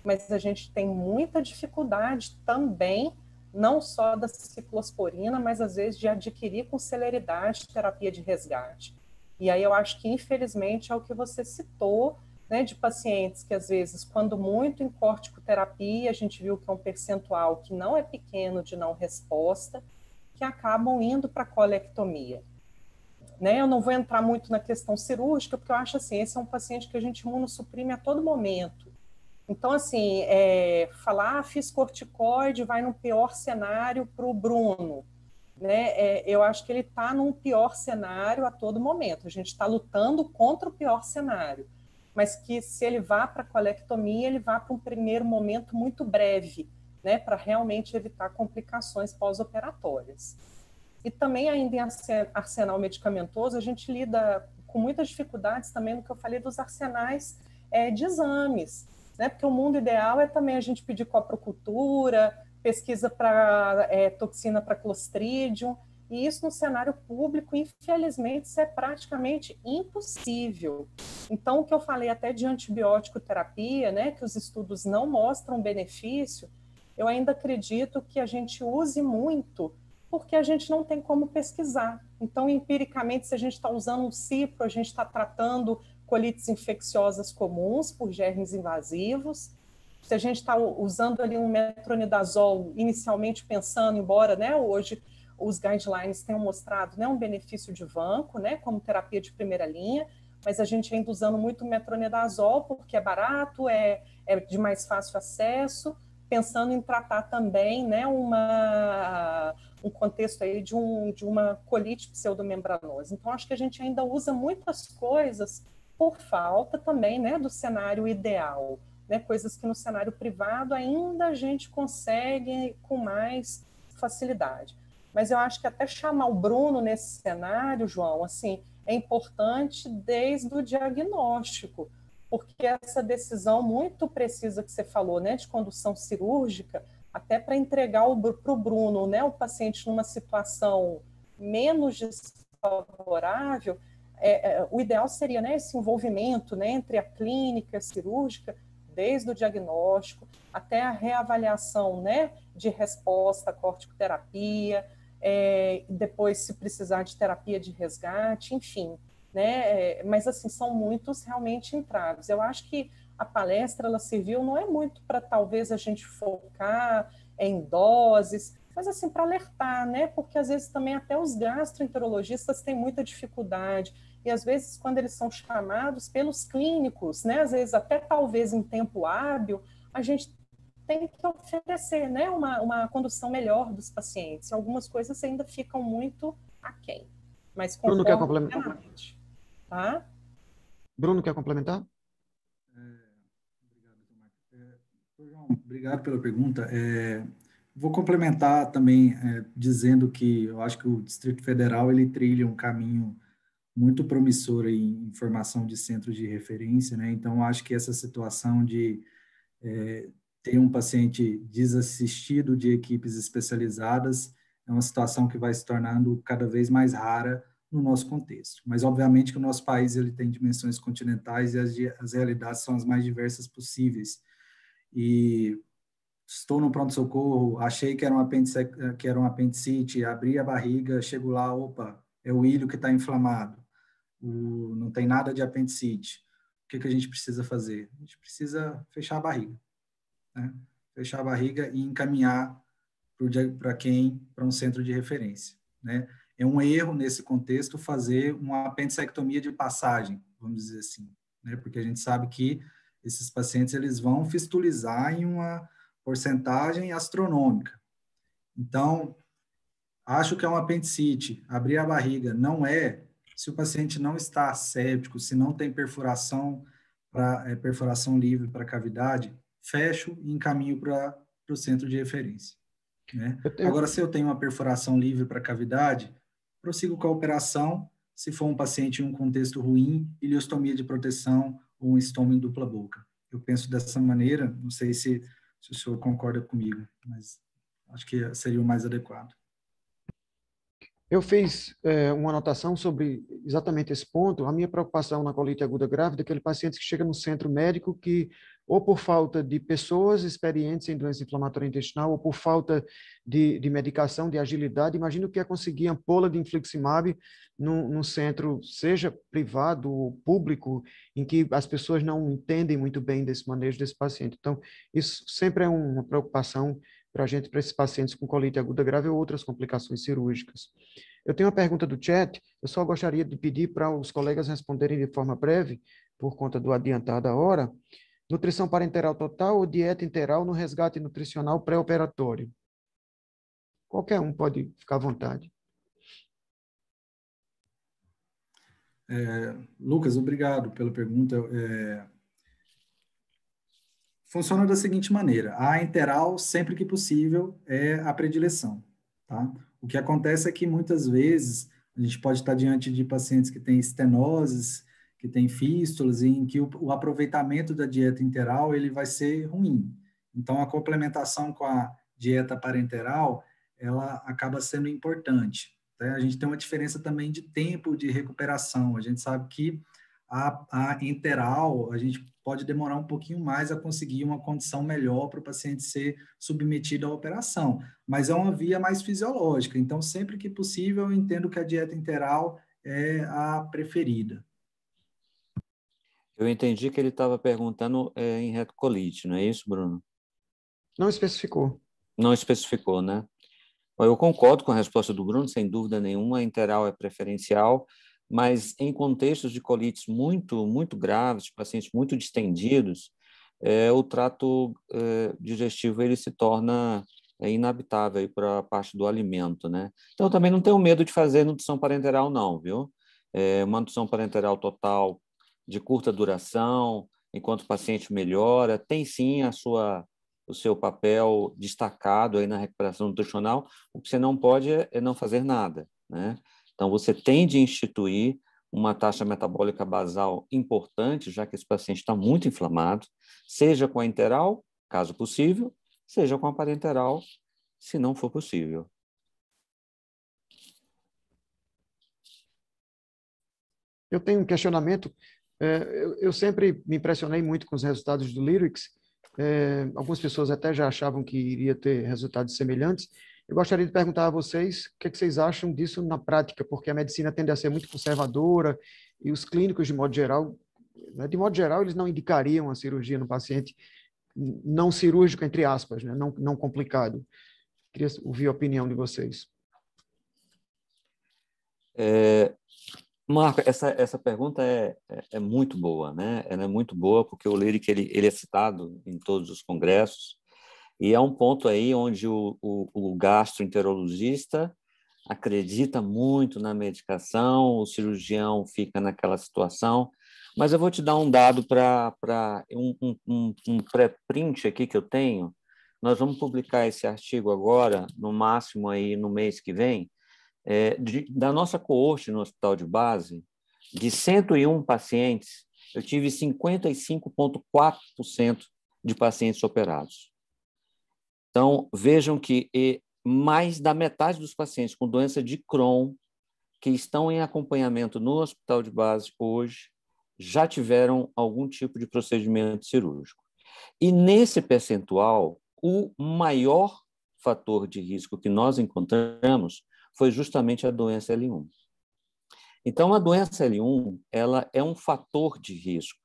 A: mas a gente tem muita dificuldade também, não só da ciclosporina, mas às vezes de adquirir com celeridade terapia de resgate. E aí eu acho que, infelizmente, é o que você citou, né, de pacientes que, às vezes, quando muito em corticoterapia, a gente viu que é um percentual que não é pequeno de não resposta, que acabam indo para a colectomia. Né? Eu não vou entrar muito na questão cirúrgica, porque eu acho assim, esse é um paciente que a gente imunossuprime a todo momento. Então, assim, falar, fiz corticoide, vai no pior cenário para o Bruno. Né? Eu acho que ele está num pior cenário a todo momento. A gente está lutando contra o pior cenário. Mas que se ele vá para a colectomia, ele vá para um primeiro momento muito breve, né? Para realmente evitar complicações pós-operatórias. E também, ainda em arsenal medicamentoso, a gente lida com muitas dificuldades também no que eu falei dos arsenais de exames. Né? Porque o mundo ideal é também a gente pedir coprocultura, pesquisa para toxina para Clostridium, E isso no cenário público, infelizmente, isso é praticamente impossível. Então, o que eu falei até de antibiótico terapia, né, que os estudos não mostram benefício, eu ainda acredito que a gente use muito, porque a gente não tem como pesquisar. Então, empiricamente, se a gente está usando um cipro, a gente está tratando colites infecciosas comuns por germes invasivos. Se a gente está usando ali um metronidazol, inicialmente pensando, embora, né, hoje os guidelines tenham mostrado, né, um benefício de vanco, né, como terapia de primeira linha, mas a gente ainda usando muito metronidazol, porque é barato, é de mais fácil acesso, pensando em tratar também, né, um contexto aí de uma colite pseudomembranosa. Então, acho que a gente ainda usa muitas coisas por falta também, né, do cenário ideal, né, coisas que no cenário privado ainda a gente consegue com mais facilidade. Mas eu acho que até chamar o Bruno nesse cenário, João, assim, é importante desde o diagnóstico, porque essa decisão muito precisa que você falou, né, de condução cirúrgica, até para entregar para o Bruno, né, o paciente numa situação menos desfavorável, o ideal seria, né, esse envolvimento, né, entre a clínica cirúrgica, desde o diagnóstico até a reavaliação, né, de resposta à corticoterapia, depois se precisar de terapia de resgate, enfim, né, mas assim, são muitos realmente entraves. Eu acho que a palestra, ela serviu, não é muito para talvez a gente focar em doses, mas assim, para alertar, né, porque às vezes também até os gastroenterologistas têm muita dificuldade, e às vezes quando eles são chamados pelos clínicos, né, às vezes até talvez em tempo hábil, a gente tem que oferecer, né, uma condução melhor dos pacientes. Algumas coisas ainda ficam muito aquém. Mas
D: Bruno quer complementar?
A: Tá?
D: Bruno quer complementar?
B: João, obrigado pela pergunta. Vou complementar também dizendo que eu acho que o Distrito Federal ele trilha um caminho muito promissor em formação de centros de referência, né? Então, acho que essa situação de ter um paciente desassistido de equipes especializadas é uma situação que vai se tornando cada vez mais rara no nosso contexto. Mas, obviamente, que o nosso país ele tem dimensões continentais e as realidades são as mais diversas possíveis. E estou no pronto-socorro, achei que era um apendicite, abri a barriga, chego lá, opa, é o ilho que está inflamado, não tem nada de apendicite. O que a gente precisa fazer? A gente precisa fechar a barriga, né? Fechar a barriga e encaminhar para um centro de referência, né? É um erro nesse contexto fazer uma apendicectomia de passagem, vamos dizer assim, né? Porque a gente sabe que esses pacientes eles vão fistulizar em uma porcentagem astronômica. Então, acho que é um apendicite, abrir a barriga, não é, se o paciente não está asséptico, se não tem perfuração livre para cavidade, fecho e encaminho para o centro de referência, né? Agora, se eu tenho uma perfuração livre para cavidade, prossigo com a operação, se for um paciente em um contexto ruim, ileostomia de proteção ou um estômago em dupla boca. Eu penso dessa maneira, não sei se o senhor concorda comigo, mas acho que seria o mais adequado.
D: Eu fiz uma anotação sobre exatamente esse ponto. A minha preocupação na colite aguda grávida é aquele paciente que chega no centro médico que, ou por falta de pessoas experientes em doença inflamatória intestinal, ou por falta de medicação, de agilidade, imagina o que é conseguir ampola de infliximab num centro, seja privado ou público, em que as pessoas não entendem muito bem desse manejo desse paciente. Então, isso sempre é uma preocupação para a gente, para esses pacientes com colite aguda grave ou outras complicações cirúrgicas. Eu tenho uma pergunta do chat, eu só gostaria de pedir para os colegas responderem de forma breve, por conta do adiantar da hora. Nutrição parenteral total ou dieta interal no resgate nutricional pré-operatório? Qualquer um pode ficar à vontade.
B: Lucas, obrigado pela pergunta. Funciona da seguinte maneira: a interal, sempre que possível, é a predileção, tá? O que acontece é que muitas vezes a gente pode estar diante de pacientes que têm estenoses, que têm fístulas, e em que o aproveitamento da dieta interal ele vai ser ruim. Então, a complementação com a dieta parenteral, ela acaba sendo importante. né? A gente tem uma diferença também de tempo de recuperação. A gente sabe que a enteral, a gente pode demorar um pouquinho mais a conseguir uma condição melhor para o paciente ser submetido à operação, mas é uma via mais fisiológica. Então, sempre que possível, eu entendo que a dieta enteral é a preferida.
F: Eu entendi que ele estava perguntando em retocolite, não é isso, Bruno?
D: Não especificou.
F: Não especificou, né? Eu concordo com a resposta do Bruno, sem dúvida nenhuma, a enteral é preferencial, mas em contextos de colites muito graves, de pacientes muito distendidos, o trato digestivo ele se torna inabitável para a parte do alimento, né? Então, também não tenho medo de fazer nutrição parenteral, não, viu? Uma nutrição parenteral total de curta duração, enquanto o paciente melhora, tem sim o seu papel destacado aí na recuperação nutricional. O que você não pode é não fazer nada, né? Então, você tem de instituir uma taxa metabólica basal importante, já que esse paciente está muito inflamado, seja com a enteral, caso possível, seja com a parenteral, se não for possível.
D: Eu tenho um questionamento. Eu sempre me impressionei muito com os resultados do Lyrics. Algumas pessoas até já achavam que iria ter resultados semelhantes. Eu gostaria de perguntar a vocês o que vocês acham disso na prática, porque a medicina tende a ser muito conservadora e os clínicos, de modo geral, né, eles não indicariam a cirurgia no paciente não cirúrgico, entre aspas, né, não complicado. Queria ouvir a opinião de vocês.
F: Marco, essa pergunta é muito boa, né? Ela é muito boa porque o Lyric ele é citado em todos os congressos e é um ponto aí onde o gastroenterologista acredita muito na medicação, o cirurgião fica naquela situação, mas eu vou te dar um dado para um pré-print aqui que eu tenho. Nós vamos publicar esse artigo agora, no máximo aí no mês que vem, da nossa coorte no hospital de base, de 101 pacientes, eu tive 55,4% de pacientes operados. Então, vejam que mais da metade dos pacientes com doença de Crohn que estão em acompanhamento no hospital de base hoje já tiveram algum tipo de procedimento cirúrgico. E nesse percentual, o maior fator de risco que nós encontramos foi justamente a doença L1. Então, a doença L1, ela é um fator de risco.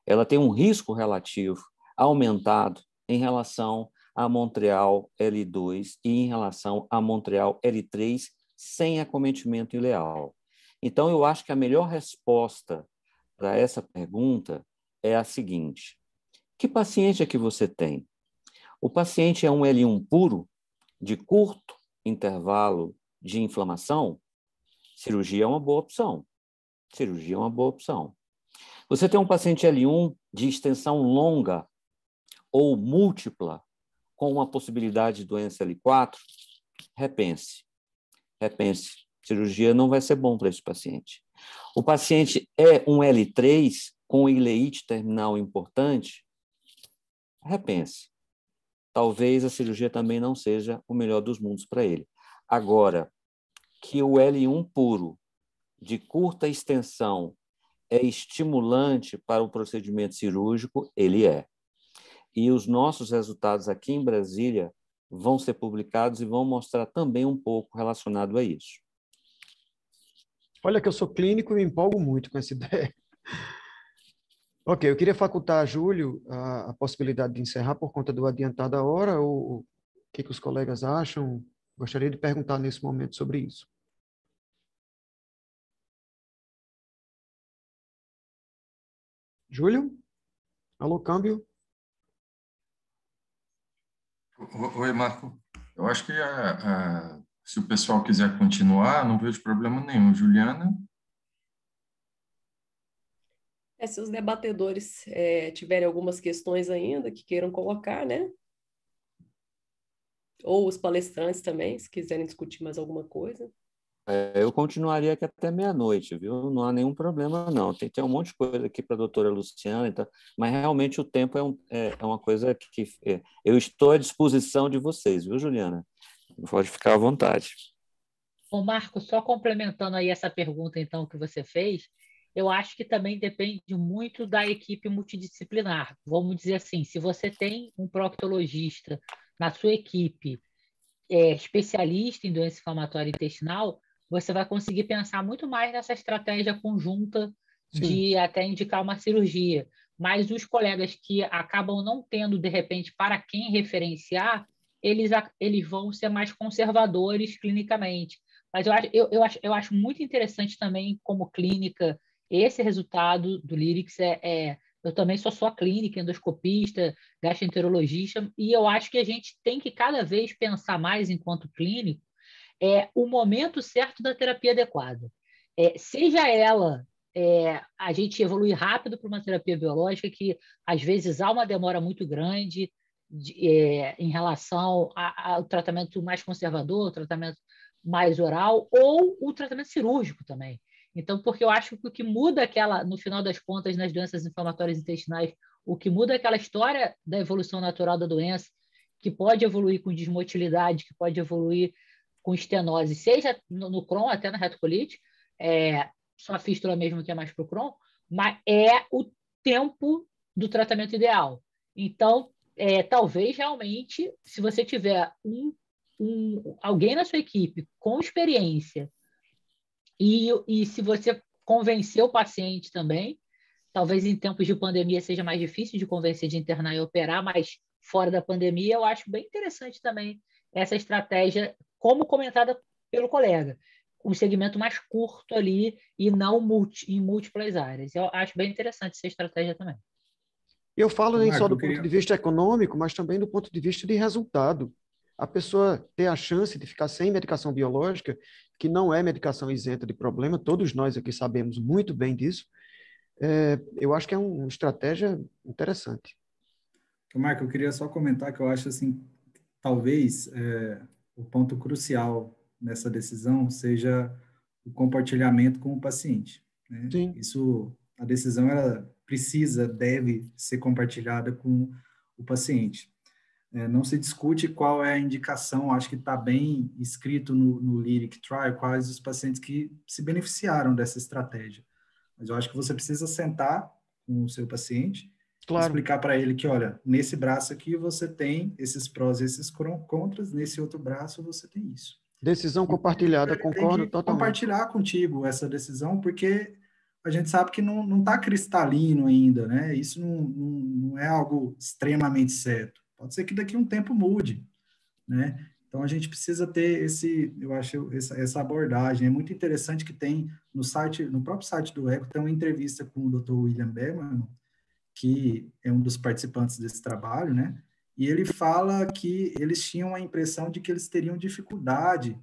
F: Ela tem um risco relativo aumentado em relação a Montreal L2 e em relação a Montreal L3 sem acometimento ileal. Então, eu acho que a melhor resposta para essa pergunta é a seguinte: que paciente é que você tem? O paciente é um L1 puro, de curto intervalo de inflamação? Cirurgia é uma boa opção. Cirurgia é uma boa opção. Você tem um paciente L1 de extensão longa ou múltipla, com uma possibilidade de doença L4? Repense. Repense. Cirurgia não vai ser bom para esse paciente. O paciente é um L3 com ileite terminal importante? Repense. Talvez a cirurgia também não seja o melhor dos mundos para ele. Agora, que o L1 puro, de curta extensão, é estimulante para o procedimento cirúrgico, ele é. E os nossos resultados aqui em Brasília vão ser publicados e vão mostrar também um pouco relacionado a isso.
D: Olha que eu sou clínico e me empolgo muito com essa ideia. Ok, eu queria facultar a Júlio a possibilidade de encerrar por conta do adiantar da hora, ou o que os colegas acham? Gostaria de perguntar nesse momento sobre isso. Júlio? Alô, câmbio?
G: Oi, Marco. Eu acho que se o pessoal quiser continuar, não vejo problema nenhum. Juliana?
H: Se os debatedores tiverem algumas questões ainda que queiram colocar, né? Ou os palestrantes também, se quiserem discutir mais alguma coisa.
F: Eu continuaria aqui até meia-noite, viu? Não há nenhum problema, não. Tem um monte de coisa aqui para a doutora Luciana, então, mas realmente o tempo é uma coisa que eu estou à disposição de vocês, viu, Juliana? Pode ficar à vontade.
E: Ô, Marco, só complementando aí essa pergunta, então, que você fez, eu acho que também depende muito da equipe multidisciplinar. Vamos dizer assim, se você tem um proctologista na sua equipe especialista em doença inflamatória intestinal, você vai conseguir pensar muito mais nessa estratégia conjunta
D: Sim.
E: de até indicar uma cirurgia. Mas os colegas que acabam não tendo, de repente, para quem referenciar, eles vão ser mais conservadores clinicamente. Mas eu acho muito interessante também, como clínica, esse resultado do Lyrics eu também sou só clínica, endoscopista, gastroenterologista, e eu acho que a gente tem que cada vez pensar mais, enquanto clínico, o momento certo da terapia adequada. Seja ela a gente evoluir rápido para uma terapia biológica, que às vezes há uma demora muito grande em relação ao tratamento mais conservador, o tratamento mais oral, ou o tratamento cirúrgico também. Então, porque eu acho que o que muda no final das contas, nas doenças inflamatórias intestinais, o que muda é aquela história da evolução natural da doença, que pode evoluir com desmotilidade, que pode evoluir com estenose, seja no Crohn, até na retocolite, só a fístula mesmo que é mais para o Crohn, mas é o tempo do tratamento ideal. Então, talvez realmente, se você tiver alguém na sua equipe com experiência e se você convencer o paciente também, talvez em tempos de pandemia seja mais difícil de convencer de internar e operar, mas fora da pandemia eu acho bem interessante também essa estratégia, como comentada pelo colega, um segmento mais curto ali e não em múltiplas áreas. Eu acho bem interessante essa estratégia também.
D: Eu falo nem só
B: Marco,
D: do ponto de vista econômico, mas também do ponto de vista de resultado. A pessoa ter a chance de ficar sem medicação biológica, que não é medicação isenta de problema, todos nós aqui sabemos muito bem disso, eu acho que é uma estratégia interessante.
B: Marco, eu queria só comentar que eu acho assim, talvez o ponto crucial nessa decisão seja o compartilhamento com o paciente, né?
D: Sim.
B: Isso, a decisão ela deve ser compartilhada com o paciente. Não se discute qual é a indicação, acho que está bem escrito no Lyric Trial quais os pacientes que se beneficiaram dessa estratégia. Mas eu acho que você precisa sentar com o seu paciente,
D: Claro.
B: explicar para ele que, olha, nesse braço aqui você tem esses prós e esses contras, nesse outro braço você tem isso.
D: Decisão compartilhada, concordo totalmente.
B: Compartilhar contigo essa decisão, porque a gente sabe que não está cristalino ainda, né? Isso não é algo extremamente certo. Pode ser que daqui a um tempo mude, né? Então, a gente precisa ter eu acho, essa abordagem. É muito interessante que tem no próprio site do ECO, tem uma entrevista com o Dr. William Berman, que é um dos participantes desse trabalho, né? E ele fala que eles tinham a impressão de que eles teriam dificuldade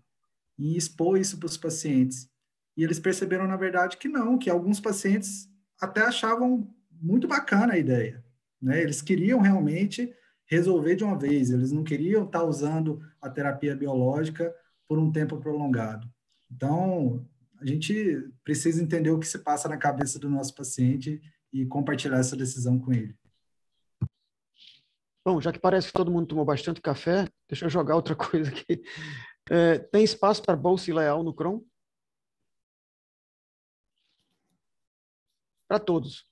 B: em expor isso para os pacientes. E eles perceberam, na verdade, que não, que alguns pacientes até achavam muito bacana a ideia, né? Eles queriam realmente resolver de uma vez, eles não queriam estar usando a terapia biológica por um tempo prolongado. Então, a gente precisa entender o que se passa na cabeça do nosso paciente e compartilhar essa decisão com ele.
D: Bom, já que parece que todo mundo tomou bastante café, deixa eu jogar outra coisa aqui. Tem espaço para bolsa ileal no Crohn? Para todos.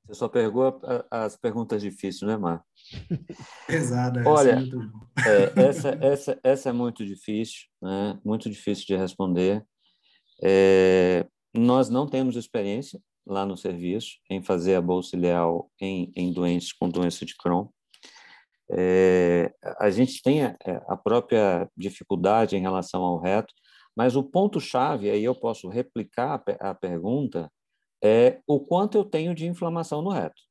F: Você só pegou as perguntas difíceis, né, Mar?
B: Pesada essa.
F: Olha, essa é muito difícil, né? Muito difícil de responder. Nós não temos experiência lá no serviço em fazer a bolsa ileal em doentes com doença de Crohn. A gente tem a própria dificuldade em relação ao reto, mas o ponto-chave, aí eu posso replicar a pergunta, é o quanto eu tenho de inflamação no reto.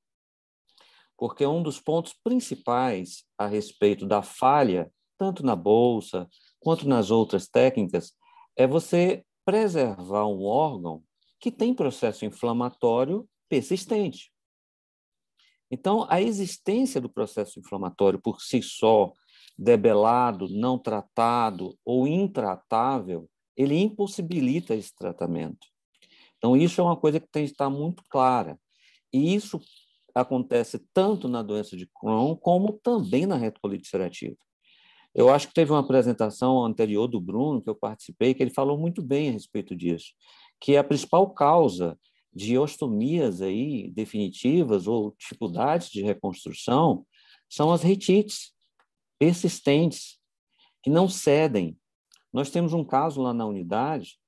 F: Porque um dos pontos principais a respeito da falha, tanto na bolsa quanto nas outras técnicas, é você preservar um órgão que tem processo inflamatório persistente. Então, a existência do processo inflamatório por si só, debelado, não tratado ou intratável, ele impossibilita esse tratamento. Então, isso é uma coisa que tem que estar muito clara. E isso acontece tanto na doença de Crohn como também na retocolite ulcerativa. Eu acho que teve uma apresentação anterior do Bruno, que eu participei, que ele falou muito bem a respeito disso, que a principal causa de ostomias aí definitivas ou dificuldades de reconstrução são as retites persistentes, que não cedem. Nós temos um caso lá na unidade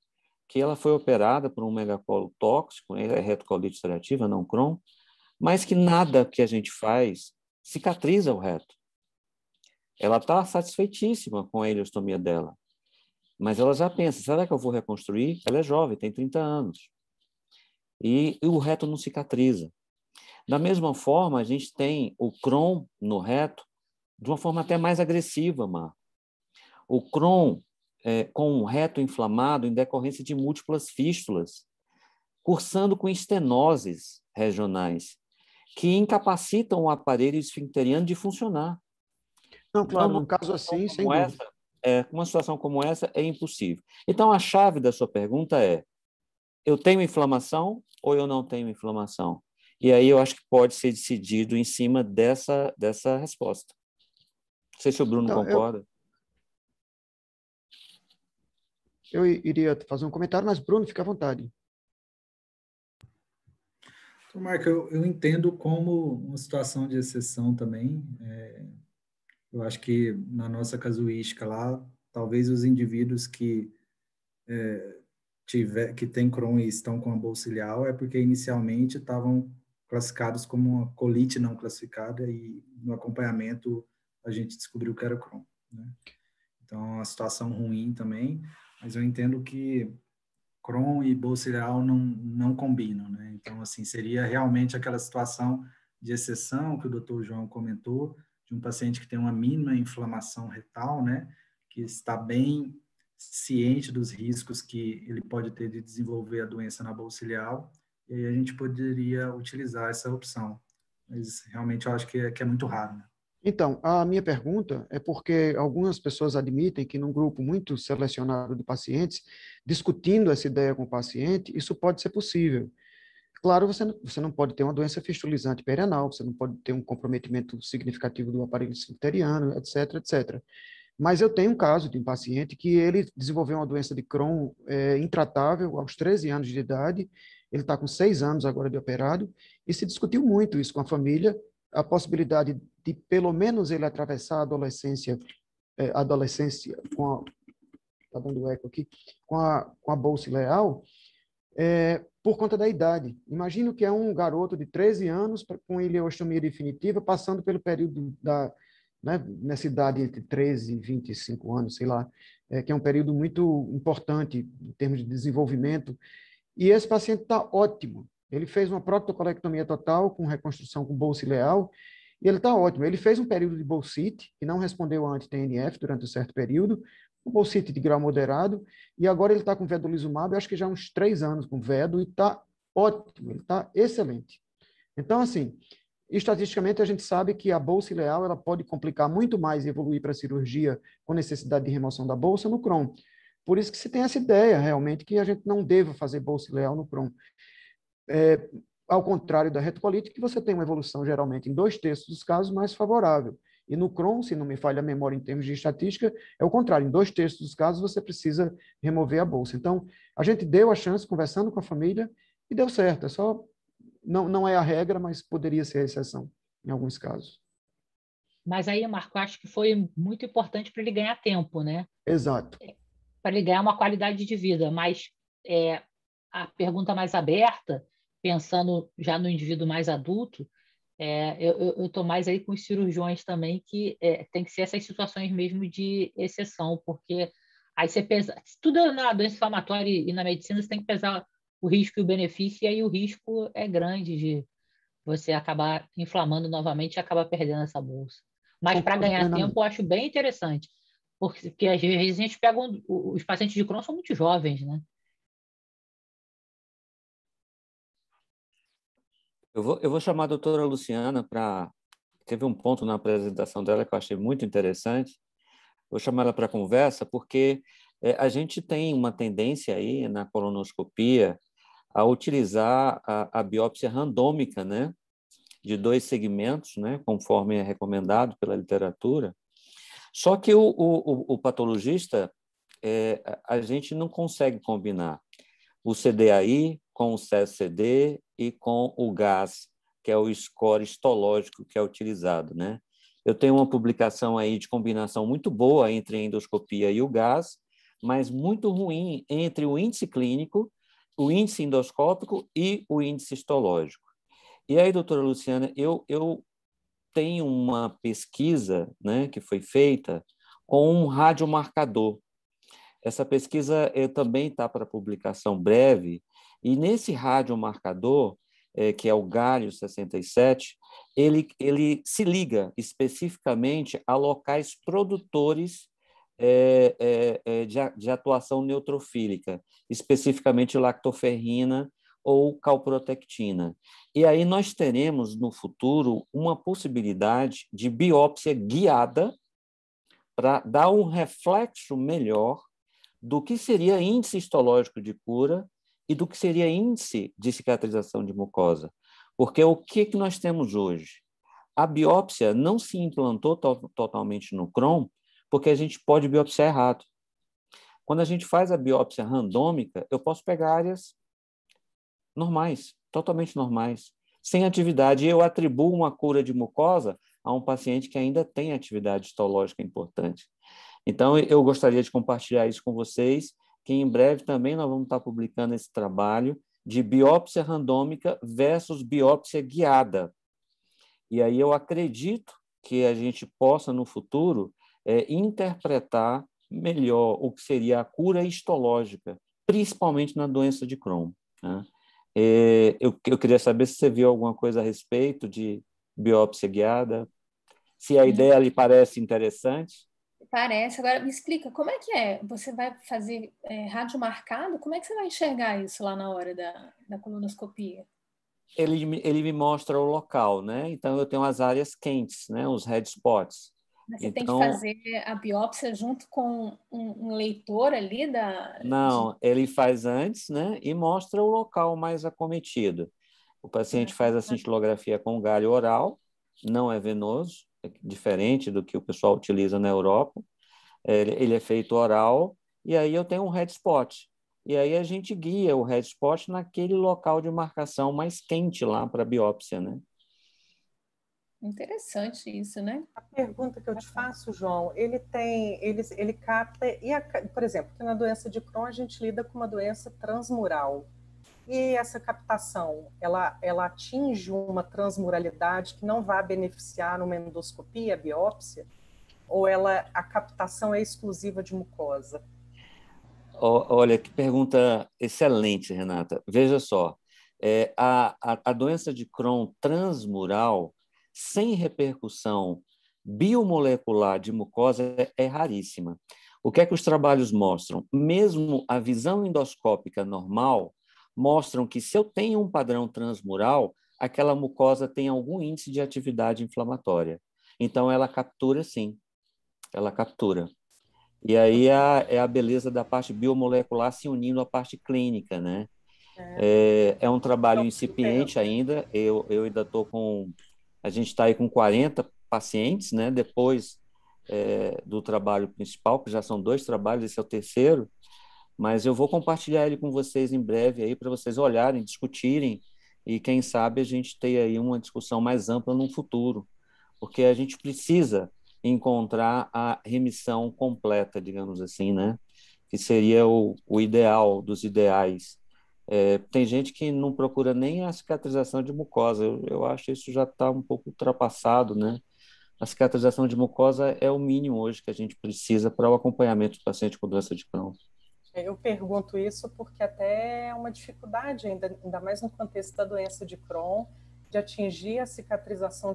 F: que ela foi operada por um megacolo tóxico, retocolite ulcerativa, não Crohn, mas que nada que a gente faz cicatriza o reto. Ela está satisfeitíssima com a ileostomia dela, mas ela já pensa, será que eu vou reconstruir? Ela é jovem, tem 30 anos. E o reto não cicatriza. Da mesma forma, a gente tem o Crohn no reto de uma forma até mais agressiva, Mar. O Crohn com um reto inflamado em decorrência de múltiplas fístulas, cursando com estenoses regionais, que incapacitam o aparelho esfincteriano de funcionar.
D: Não, claro,
F: Então,
D: num caso assim, sem dúvida.
F: Uma situação como essa é impossível. Então, a chave da sua pergunta é: eu tenho inflamação ou eu não tenho inflamação? E aí eu acho que pode ser decidido em cima dessa resposta. Não sei se o Bruno concorda.
D: Eu iria fazer um comentário, mas Bruno, fica à vontade.
B: Então, Marco, eu entendo como uma situação de exceção também. Eu acho que na nossa casuística lá, talvez os indivíduos que que têm Crohn e estão com a bolsa ileal é porque inicialmente estavam classificados como uma colite não classificada e no acompanhamento a gente descobriu que era Crohn, né? Então, é uma situação ruim também, mas eu entendo que Crohn e bolsa ileal não combinam, né? Então, assim, seria realmente aquela situação de exceção que o Dr. João comentou, de um paciente que tem uma mínima inflamação retal, né? Que está bem ciente dos riscos que ele pode ter de desenvolver a doença na bolsa ileal, e aí a gente poderia utilizar essa opção. Mas realmente eu acho que é muito raro, né?
D: Então, a minha pergunta é porque algumas pessoas admitem que num grupo muito selecionado de pacientes, discutindo essa ideia com o paciente, isso pode ser possível. Claro, você não pode ter uma doença fistulizante perianal, você não pode ter um comprometimento significativo do aparelho esfincteriano, etc, etc. Mas eu tenho um caso de um paciente que ele desenvolveu uma doença de Crohn intratável aos 13 anos de idade, ele está com 6 anos agora de operado, e se discutiu muito isso com a família, a possibilidade de pelo menos ele atravessar a adolescência com a, tá dando eco aqui, com a bolsa ileal, por conta da idade. Imagino que é um garoto de 13 anos com ileostomia definitiva, passando pelo período né, nessa idade entre 13 e 25 anos, sei lá, que é um período muito importante em termos de desenvolvimento. E esse paciente está ótimo. Ele fez uma proctocolectomia total com reconstrução com bolsa ileal, e ele está ótimo. Ele fez um período de bolsite, e não respondeu a anti-TNF durante um certo período, um bolsite de grau moderado, e agora ele está com vedolizumab, eu acho que já há uns 3 anos com vedo, e está ótimo, ele está excelente. Então, assim, estatisticamente a gente sabe que a bolsa ileal ela pode complicar muito mais e evoluir para a cirurgia com necessidade de remoção da bolsa no Crohn. Por isso que se tem essa ideia, realmente, que a gente não deva fazer bolsa ileal no Crohn. Ao contrário da retocolite, que você tem uma evolução, geralmente, em 2/3 dos casos, mais favorável. E no Crohn, se não me falha a memória em termos de estatística, é o contrário. Em 2/3 dos casos, você precisa remover a bolsa. Então, a gente deu a chance, conversando com a família, e deu certo. É só, não é a regra, mas poderia ser a exceção, em alguns casos.
E: Mas aí, Marco, acho que foi muito importante para ele ganhar tempo, né?
D: Exato.
E: Para ele ganhar uma qualidade de vida. Mas a pergunta mais aberta, pensando já no indivíduo mais adulto, eu estou mais aí com os cirurgiões também, que tem que ser essas situações mesmo de exceção, porque aí você pesa, tudo na doença inflamatória e na medicina você tem que pesar o risco e o benefício, e aí o risco é grande de você acabar inflamando novamente e acabar perdendo essa bolsa. Mas para ganhar tempo eu acho bem interessante, porque às vezes a gente pega os pacientes de Crohn são muito jovens, né?
F: Eu vou chamar a doutora Luciana para... Teve um ponto na apresentação dela que eu achei muito interessante. Vou chamar ela para conversa, porque a gente tem uma tendência aí na colonoscopia a utilizar a biópsia randômica, né, de 2 segmentos, né, conforme é recomendado pela literatura. Só que o patologista, a gente não consegue combinar o CDAI com o CSCD e com o GAS, que é o score histológico que é utilizado, né? Eu tenho uma publicação aí de combinação muito boa entre a endoscopia e o GAS, mas muito ruim entre o índice clínico, o índice endoscópico e o índice histológico. E aí, doutora Luciana, eu tenho uma pesquisa, né, que foi feita com um radiomarcador. Essa pesquisa também está para publicação breve, e nesse radiomarcador, que é o Galho 67, ele se liga especificamente a locais produtores de atuação neutrofílica, especificamente lactoferrina ou calprotectina. E aí nós teremos, no futuro, uma possibilidade de biópsia guiada para dar um reflexo melhor do que seria índice histológico de cura e do que seria índice de cicatrização de mucosa. Porque o que nós temos hoje? A biópsia não se implantou totalmente no Crohn, porque a gente pode biopsiar errado. Quando a gente faz a biópsia randômica, eu posso pegar áreas normais, totalmente normais, sem atividade. E eu atribuo uma cura de mucosa a um paciente que ainda tem atividade histológica importante. Então, eu gostaria de compartilhar isso com vocês, que em breve também nós vamos estar publicando esse trabalho de biópsia randômica versus biópsia guiada. E aí eu acredito que a gente possa, no futuro, interpretar melhor o que seria a cura histológica, principalmente na doença de Crohn, né? Eu queria saber se você viu alguma coisa a respeito de biópsia guiada, se a ideia lhe parece interessante.
I: Parece. Agora, me explica, como é que é? Você vai fazer radiomarcado? Como é que você vai enxergar isso lá na hora da colonoscopia?
F: Ele me mostra o local, né? Então, eu tenho as áreas quentes, né? Os red spots.
I: Mas você tem que fazer a biópsia junto com um leitor ali
F: Não, ele faz antes, né? E mostra o local mais acometido. O paciente faz a cintilografia com galho oral, não é venoso, é diferente do que o pessoal utiliza na Europa. Ele é feito oral, e aí eu tenho um red spot. E aí a gente guia o red spot naquele local de marcação mais quente lá para a biópsia, né?
I: Interessante isso, né?
A: A pergunta que eu te faço, João, ele capta, por exemplo, que na doença de Crohn a gente lida com uma doença transmural. E essa captação, ela atinge uma transmuralidade que não vai beneficiar numa endoscopia, a biópsia? Ou a captação é exclusiva de mucosa?
F: Olha, que pergunta excelente, Renata. Veja só, a doença de Crohn transmural, sem repercussão biomolecular de mucosa, é raríssima. O que é que os trabalhos mostram? Mesmo a visão endoscópica normal mostram que se eu tenho um padrão transmural, aquela mucosa tem algum índice de atividade inflamatória. Então, ela captura, sim. Ela captura. E aí é a beleza da parte biomolecular se unindo à parte clínica, né? É um trabalho incipiente ainda. Eu ainda estou com... A gente está aí com 40 pacientes, né? Depois do trabalho principal, que já são 2 trabalhos, esse é o terceiro, mas eu vou compartilhar ele com vocês em breve aí para vocês olharem, discutirem e quem sabe a gente ter aí uma discussão mais ampla no futuro, porque a gente precisa encontrar a remissão completa, digamos assim, né? Que seria o ideal dos ideais. Tem gente que não procura nem a cicatrização de mucosa. Eu acho que isso já está um pouco ultrapassado, né? A cicatrização de mucosa é o mínimo hoje que a gente precisa para o acompanhamento do paciente com doença de Crohn.
A: Eu pergunto isso porque até é uma dificuldade, ainda mais no contexto da doença de Crohn, de atingir a cicatrização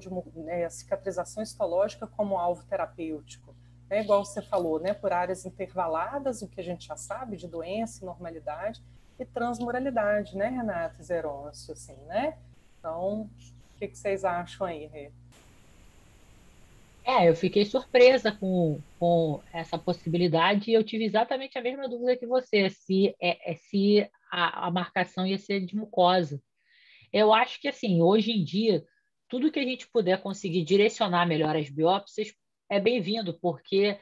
A: histológica como alvo terapêutico. Igual você falou, né, por áreas intervaladas, o que a gente já sabe de doença, normalidade, e transmuralidade, né, Renata e Zerôncio, assim, né? Então, o que vocês acham aí, Rê?
E: Eu fiquei surpresa com essa possibilidade e eu tive exatamente a mesma dúvida que você, se a marcação ia ser de mucosa. Eu acho que, assim, hoje em dia, tudo que a gente puder conseguir direcionar melhor as biópsias, é bem-vindo, porque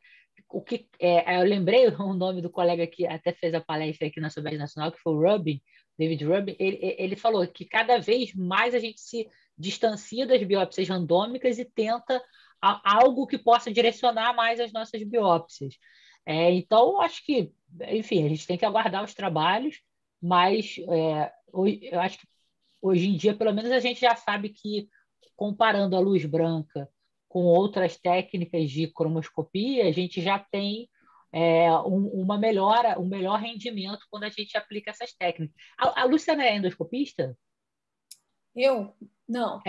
E: eu lembrei o nome do colega que até fez a palestra aqui na Sobes Nacional, que foi o Rubin, David Rubin. Ele falou que cada vez mais a gente se distancia das biópsias randômicas e tenta algo que possa direcionar mais as nossas biópsias. Então, acho que, enfim, a gente tem que aguardar os trabalhos, mas eu acho que hoje em dia, pelo menos, a gente já sabe que, comparando a luz branca com outras técnicas de cromoscopia, a gente já tem uma melhora, um melhor rendimento quando a gente aplica essas técnicas. A Luciana é endoscopista?
I: Eu? Não.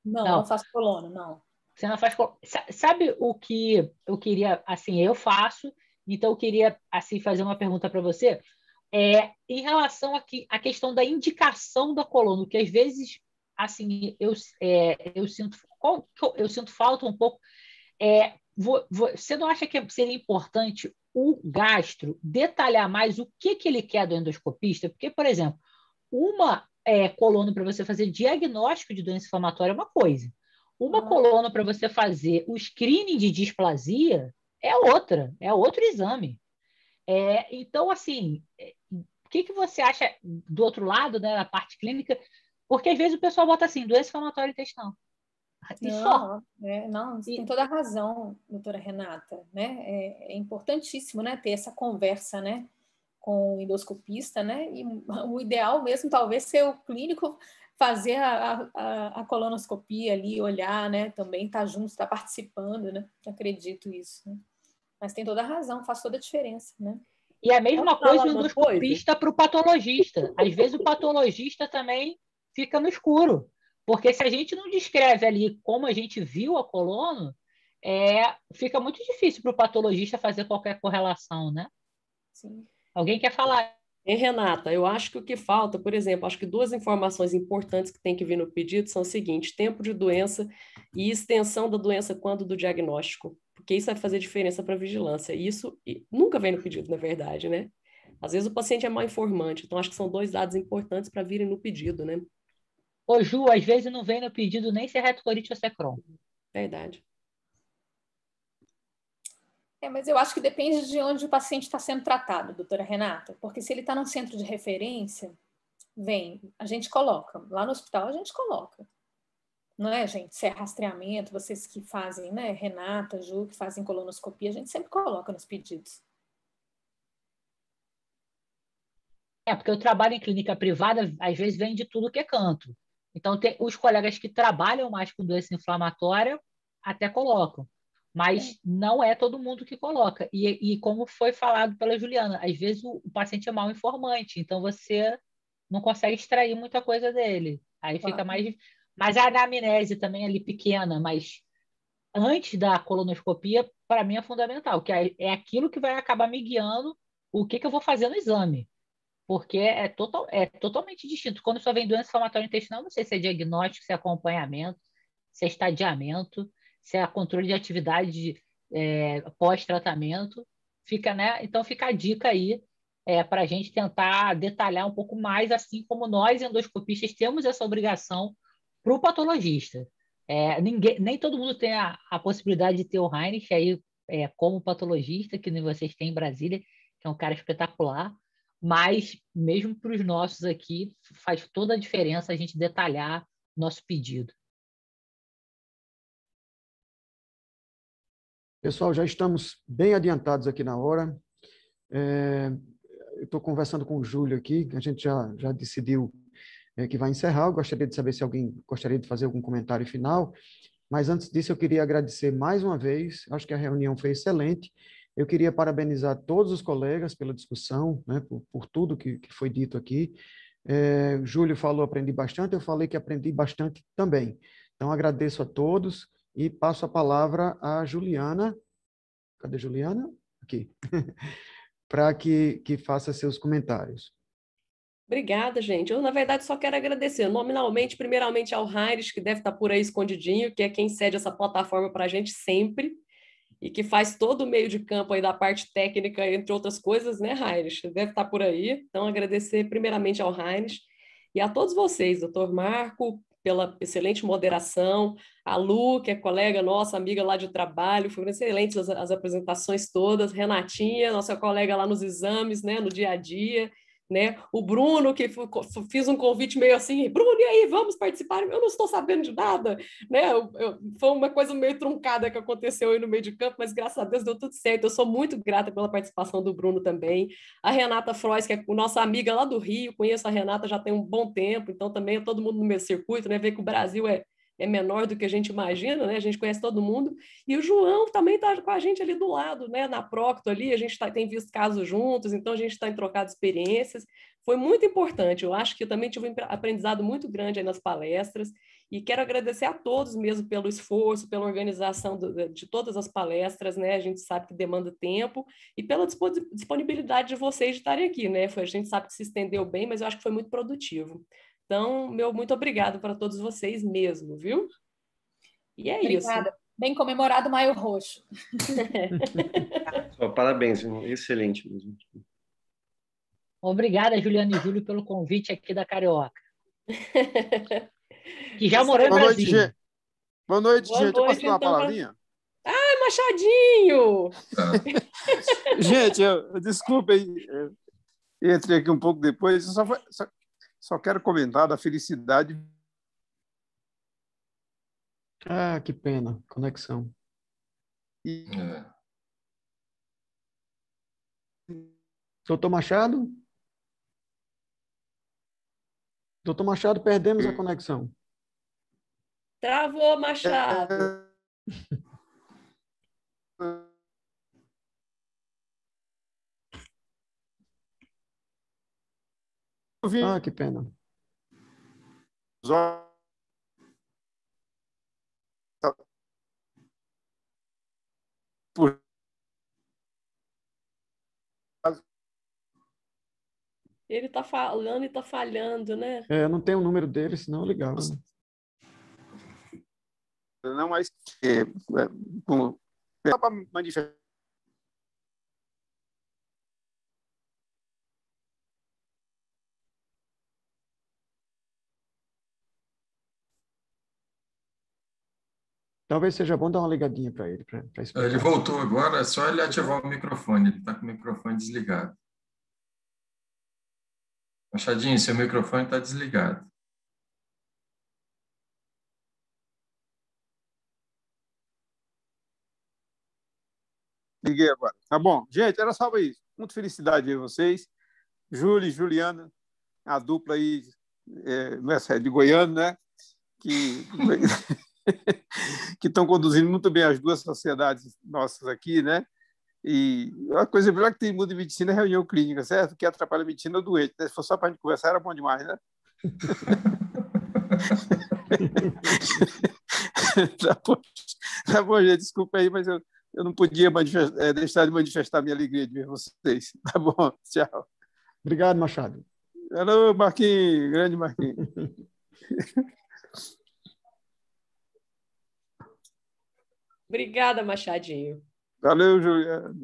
I: Não faço colono, não.
E: Você não faz. Sabe o que eu queria, assim, eu faço, então eu queria, assim, fazer uma pergunta para você. Em relação à questão da indicação da colono, que às vezes, assim, eu sinto falta um pouco. Você não acha que seria importante o gastro detalhar mais o que ele quer do endoscopista? Porque, por exemplo, uma colono para você fazer diagnóstico de doença inflamatória é uma coisa. Uma colono para você fazer o screening de displasia é outra, é outro exame. Então, assim, o que você acha do outro lado, né, na parte clínica? Porque às vezes o pessoal bota assim, doença inflamatória intestinal.
I: Não, você tem toda a razão, doutora Renata, né? É importantíssimo, né, ter essa conversa, né, com o endoscopista, né? E o ideal mesmo talvez ser o clínico fazer a colonoscopia ali, olhar, né? Também estar junto, estar participando, né? Acredito isso, né? Mas tem toda a razão, faz toda a diferença, né?
E: E a mesma coisa o endoscopista para o patologista. Às vezes o patologista também fica no escuro. Porque se a gente não descreve ali como a gente viu a colono, fica muito difícil para o patologista fazer qualquer correlação, né?
I: Sim.
E: Alguém quer falar?
H: Renata, eu acho que o que falta, por exemplo, acho que 2 informações importantes que tem que vir no pedido são o seguinte: tempo de doença e extensão da doença quando do diagnóstico, porque isso vai fazer diferença para a vigilância. E isso nunca vem no pedido, na verdade, né? Às vezes o paciente é mal informante, então acho que são 2 dados importantes para virem no pedido, né?
E: Ô, Ju, às vezes não vem no pedido nem se é retocolite ou se é Crohn.
H: Verdade.
I: Mas eu acho que depende de onde o paciente está sendo tratado, doutora Renata, porque se ele está num centro de referência, a gente coloca. Lá no hospital a gente coloca. Não é, gente? Se é rastreamento, vocês que fazem, né? Renata, Ju, que fazem colonoscopia, a gente sempre coloca nos pedidos.
E: Porque eu trabalho em clínica privada, às vezes vem de tudo que é canto. Então, os colegas que trabalham mais com doença inflamatória até colocam. Mas não é todo mundo que coloca. E como foi falado pela Juliana, às vezes o paciente é mal informante, então você não consegue extrair muita coisa dele. Aí fica mais... Mas a anamnese também ali pequena, mas antes da colonoscopia, para mim é fundamental, que é aquilo que vai acabar me guiando o que eu vou fazer no exame. Porque é totalmente distinto. Quando só vem doença inflamatória intestinal, não sei se é diagnóstico, se é acompanhamento, se é estadiamento, se é controle de atividade pós-tratamento. Né? Então fica a dica aí para a gente tentar detalhar um pouco mais, assim como nós, endoscopistas, temos essa obrigação para o patologista. Nem todo mundo tem a possibilidade de ter o Heinrich aí como patologista, que nem vocês têm em Brasília, que é um cara espetacular. Mas, mesmo para os nossos aqui, faz toda a diferença a gente detalhar nosso pedido.
D: Pessoal, já estamos bem adiantados aqui na hora. Eu estou conversando com o Júlio aqui, a gente já decidiu que vai encerrar. Eu gostaria de saber se alguém gostaria de fazer algum comentário final, mas antes disso eu queria agradecer mais uma vez, acho que a reunião foi excelente. Eu queria parabenizar todos os colegas pela discussão, né, por tudo que foi dito aqui. Júlio falou, aprendi bastante, eu falei que aprendi bastante também. Então, agradeço a todos e passo a palavra à Juliana. Cadê a Juliana? Aqui. Para que faça seus comentários.
H: Obrigada, gente. Eu, na verdade, só quero agradecer nominalmente, primeiramente ao Heinrich, que deve estar por aí escondidinho, que é quem cede essa plataforma para a gente sempre, e que faz todo o meio de campo aí da parte técnica, entre outras coisas, né, Heinrich? Deve estar por aí. Então, agradecer primeiramente ao Heinrich e a todos vocês, doutor Marco, pela excelente moderação, a Lu, que é colega nossa, amiga lá de trabalho, foram excelentes as apresentações todas, Renatinha, nossa colega lá nos exames, né, no dia a dia, né? O Bruno, que fiz um convite meio assim, Bruno, e aí, vamos participar? Eu não estou sabendo de nada, né? Foi uma coisa meio truncada que aconteceu aí no meio de campo, mas graças a Deus deu tudo certo. Eu sou muito grata pela participação do Bruno também. A Renata Frois, que é nossa amiga lá do Rio, conheço a Renata já tem um bom tempo, então também é todo mundo no meu circuito, né? Ver que o Brasil é menor do que a gente imagina, né? A gente conhece todo mundo. E o João também está com a gente ali do lado, né? Na Procto ali, a gente tem visto casos juntos, então a gente está em trocado experiências. Foi muito importante. Eu acho que eu também tive um aprendizado muito grande aí nas palestras e quero agradecer a todos mesmo pelo esforço, pela organização de todas as palestras, né? A gente sabe que demanda tempo e pela disponibilidade de vocês de estarem aqui, né? A gente sabe que se estendeu bem, mas eu acho que foi muito produtivo. Então, meu muito obrigado para todos vocês mesmo, viu? E é
I: Obrigada.
H: isso.
I: Bem comemorado o Maio Roxo.
J: Parabéns, excelente mesmo.
E: Obrigada, Juliana e Júlio, pelo convite aqui da Carioca. Que já morou em Brasília.
K: Boa noite,
H: Boa
K: gente.
H: noite,
K: Eu posso dar uma
H: então,
K: palavrinha?
H: Ai, Machadinho!
K: Gente, desculpa aí. Eu entrei aqui um pouco depois. Eu só quero comentar da felicidade.
D: Ah, que pena. Conexão. Doutor Machado? Doutor Machado, perdemos a conexão.
H: Travou, Machado.
D: Ah, que pena.
H: Ele está falando e está falhando, né?
D: Eu não tenho o número dele, senão eu ligava. Né?
K: Não, mas para manifestar.
D: Talvez seja bom dar uma ligadinha para ele.
G: Ele voltou agora, é só ele ativar o microfone. Ele está com o microfone desligado. Machadinho, seu microfone está desligado.
K: Liguei agora. Tá bom. Gente, era só isso. Muita felicidade aí vocês. Júlio e Juliana, a dupla aí de Goiânia, né? Que estão conduzindo muito bem as duas sociedades nossas aqui, né? E a coisa melhor que tem mundo de medicina é reunião clínica, certo? O que atrapalha a medicina é o doente, né? Se for só para a gente conversar, era bom demais, né? Tá bom, gente, desculpa aí, mas eu não podia deixar de manifestar minha alegria de ver vocês. Tá bom, tchau.
D: Obrigado, Machado.
K: Alô, Marquinhos, grande Marquinhos.
H: Obrigada, Machadinho.
K: Valeu, Juliana.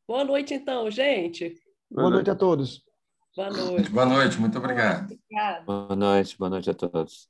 H: Boa noite, então, gente.
D: Boa noite a todos.
H: Boa noite.
G: Boa noite, muito obrigado.
H: Obrigada.
F: Boa noite a todos.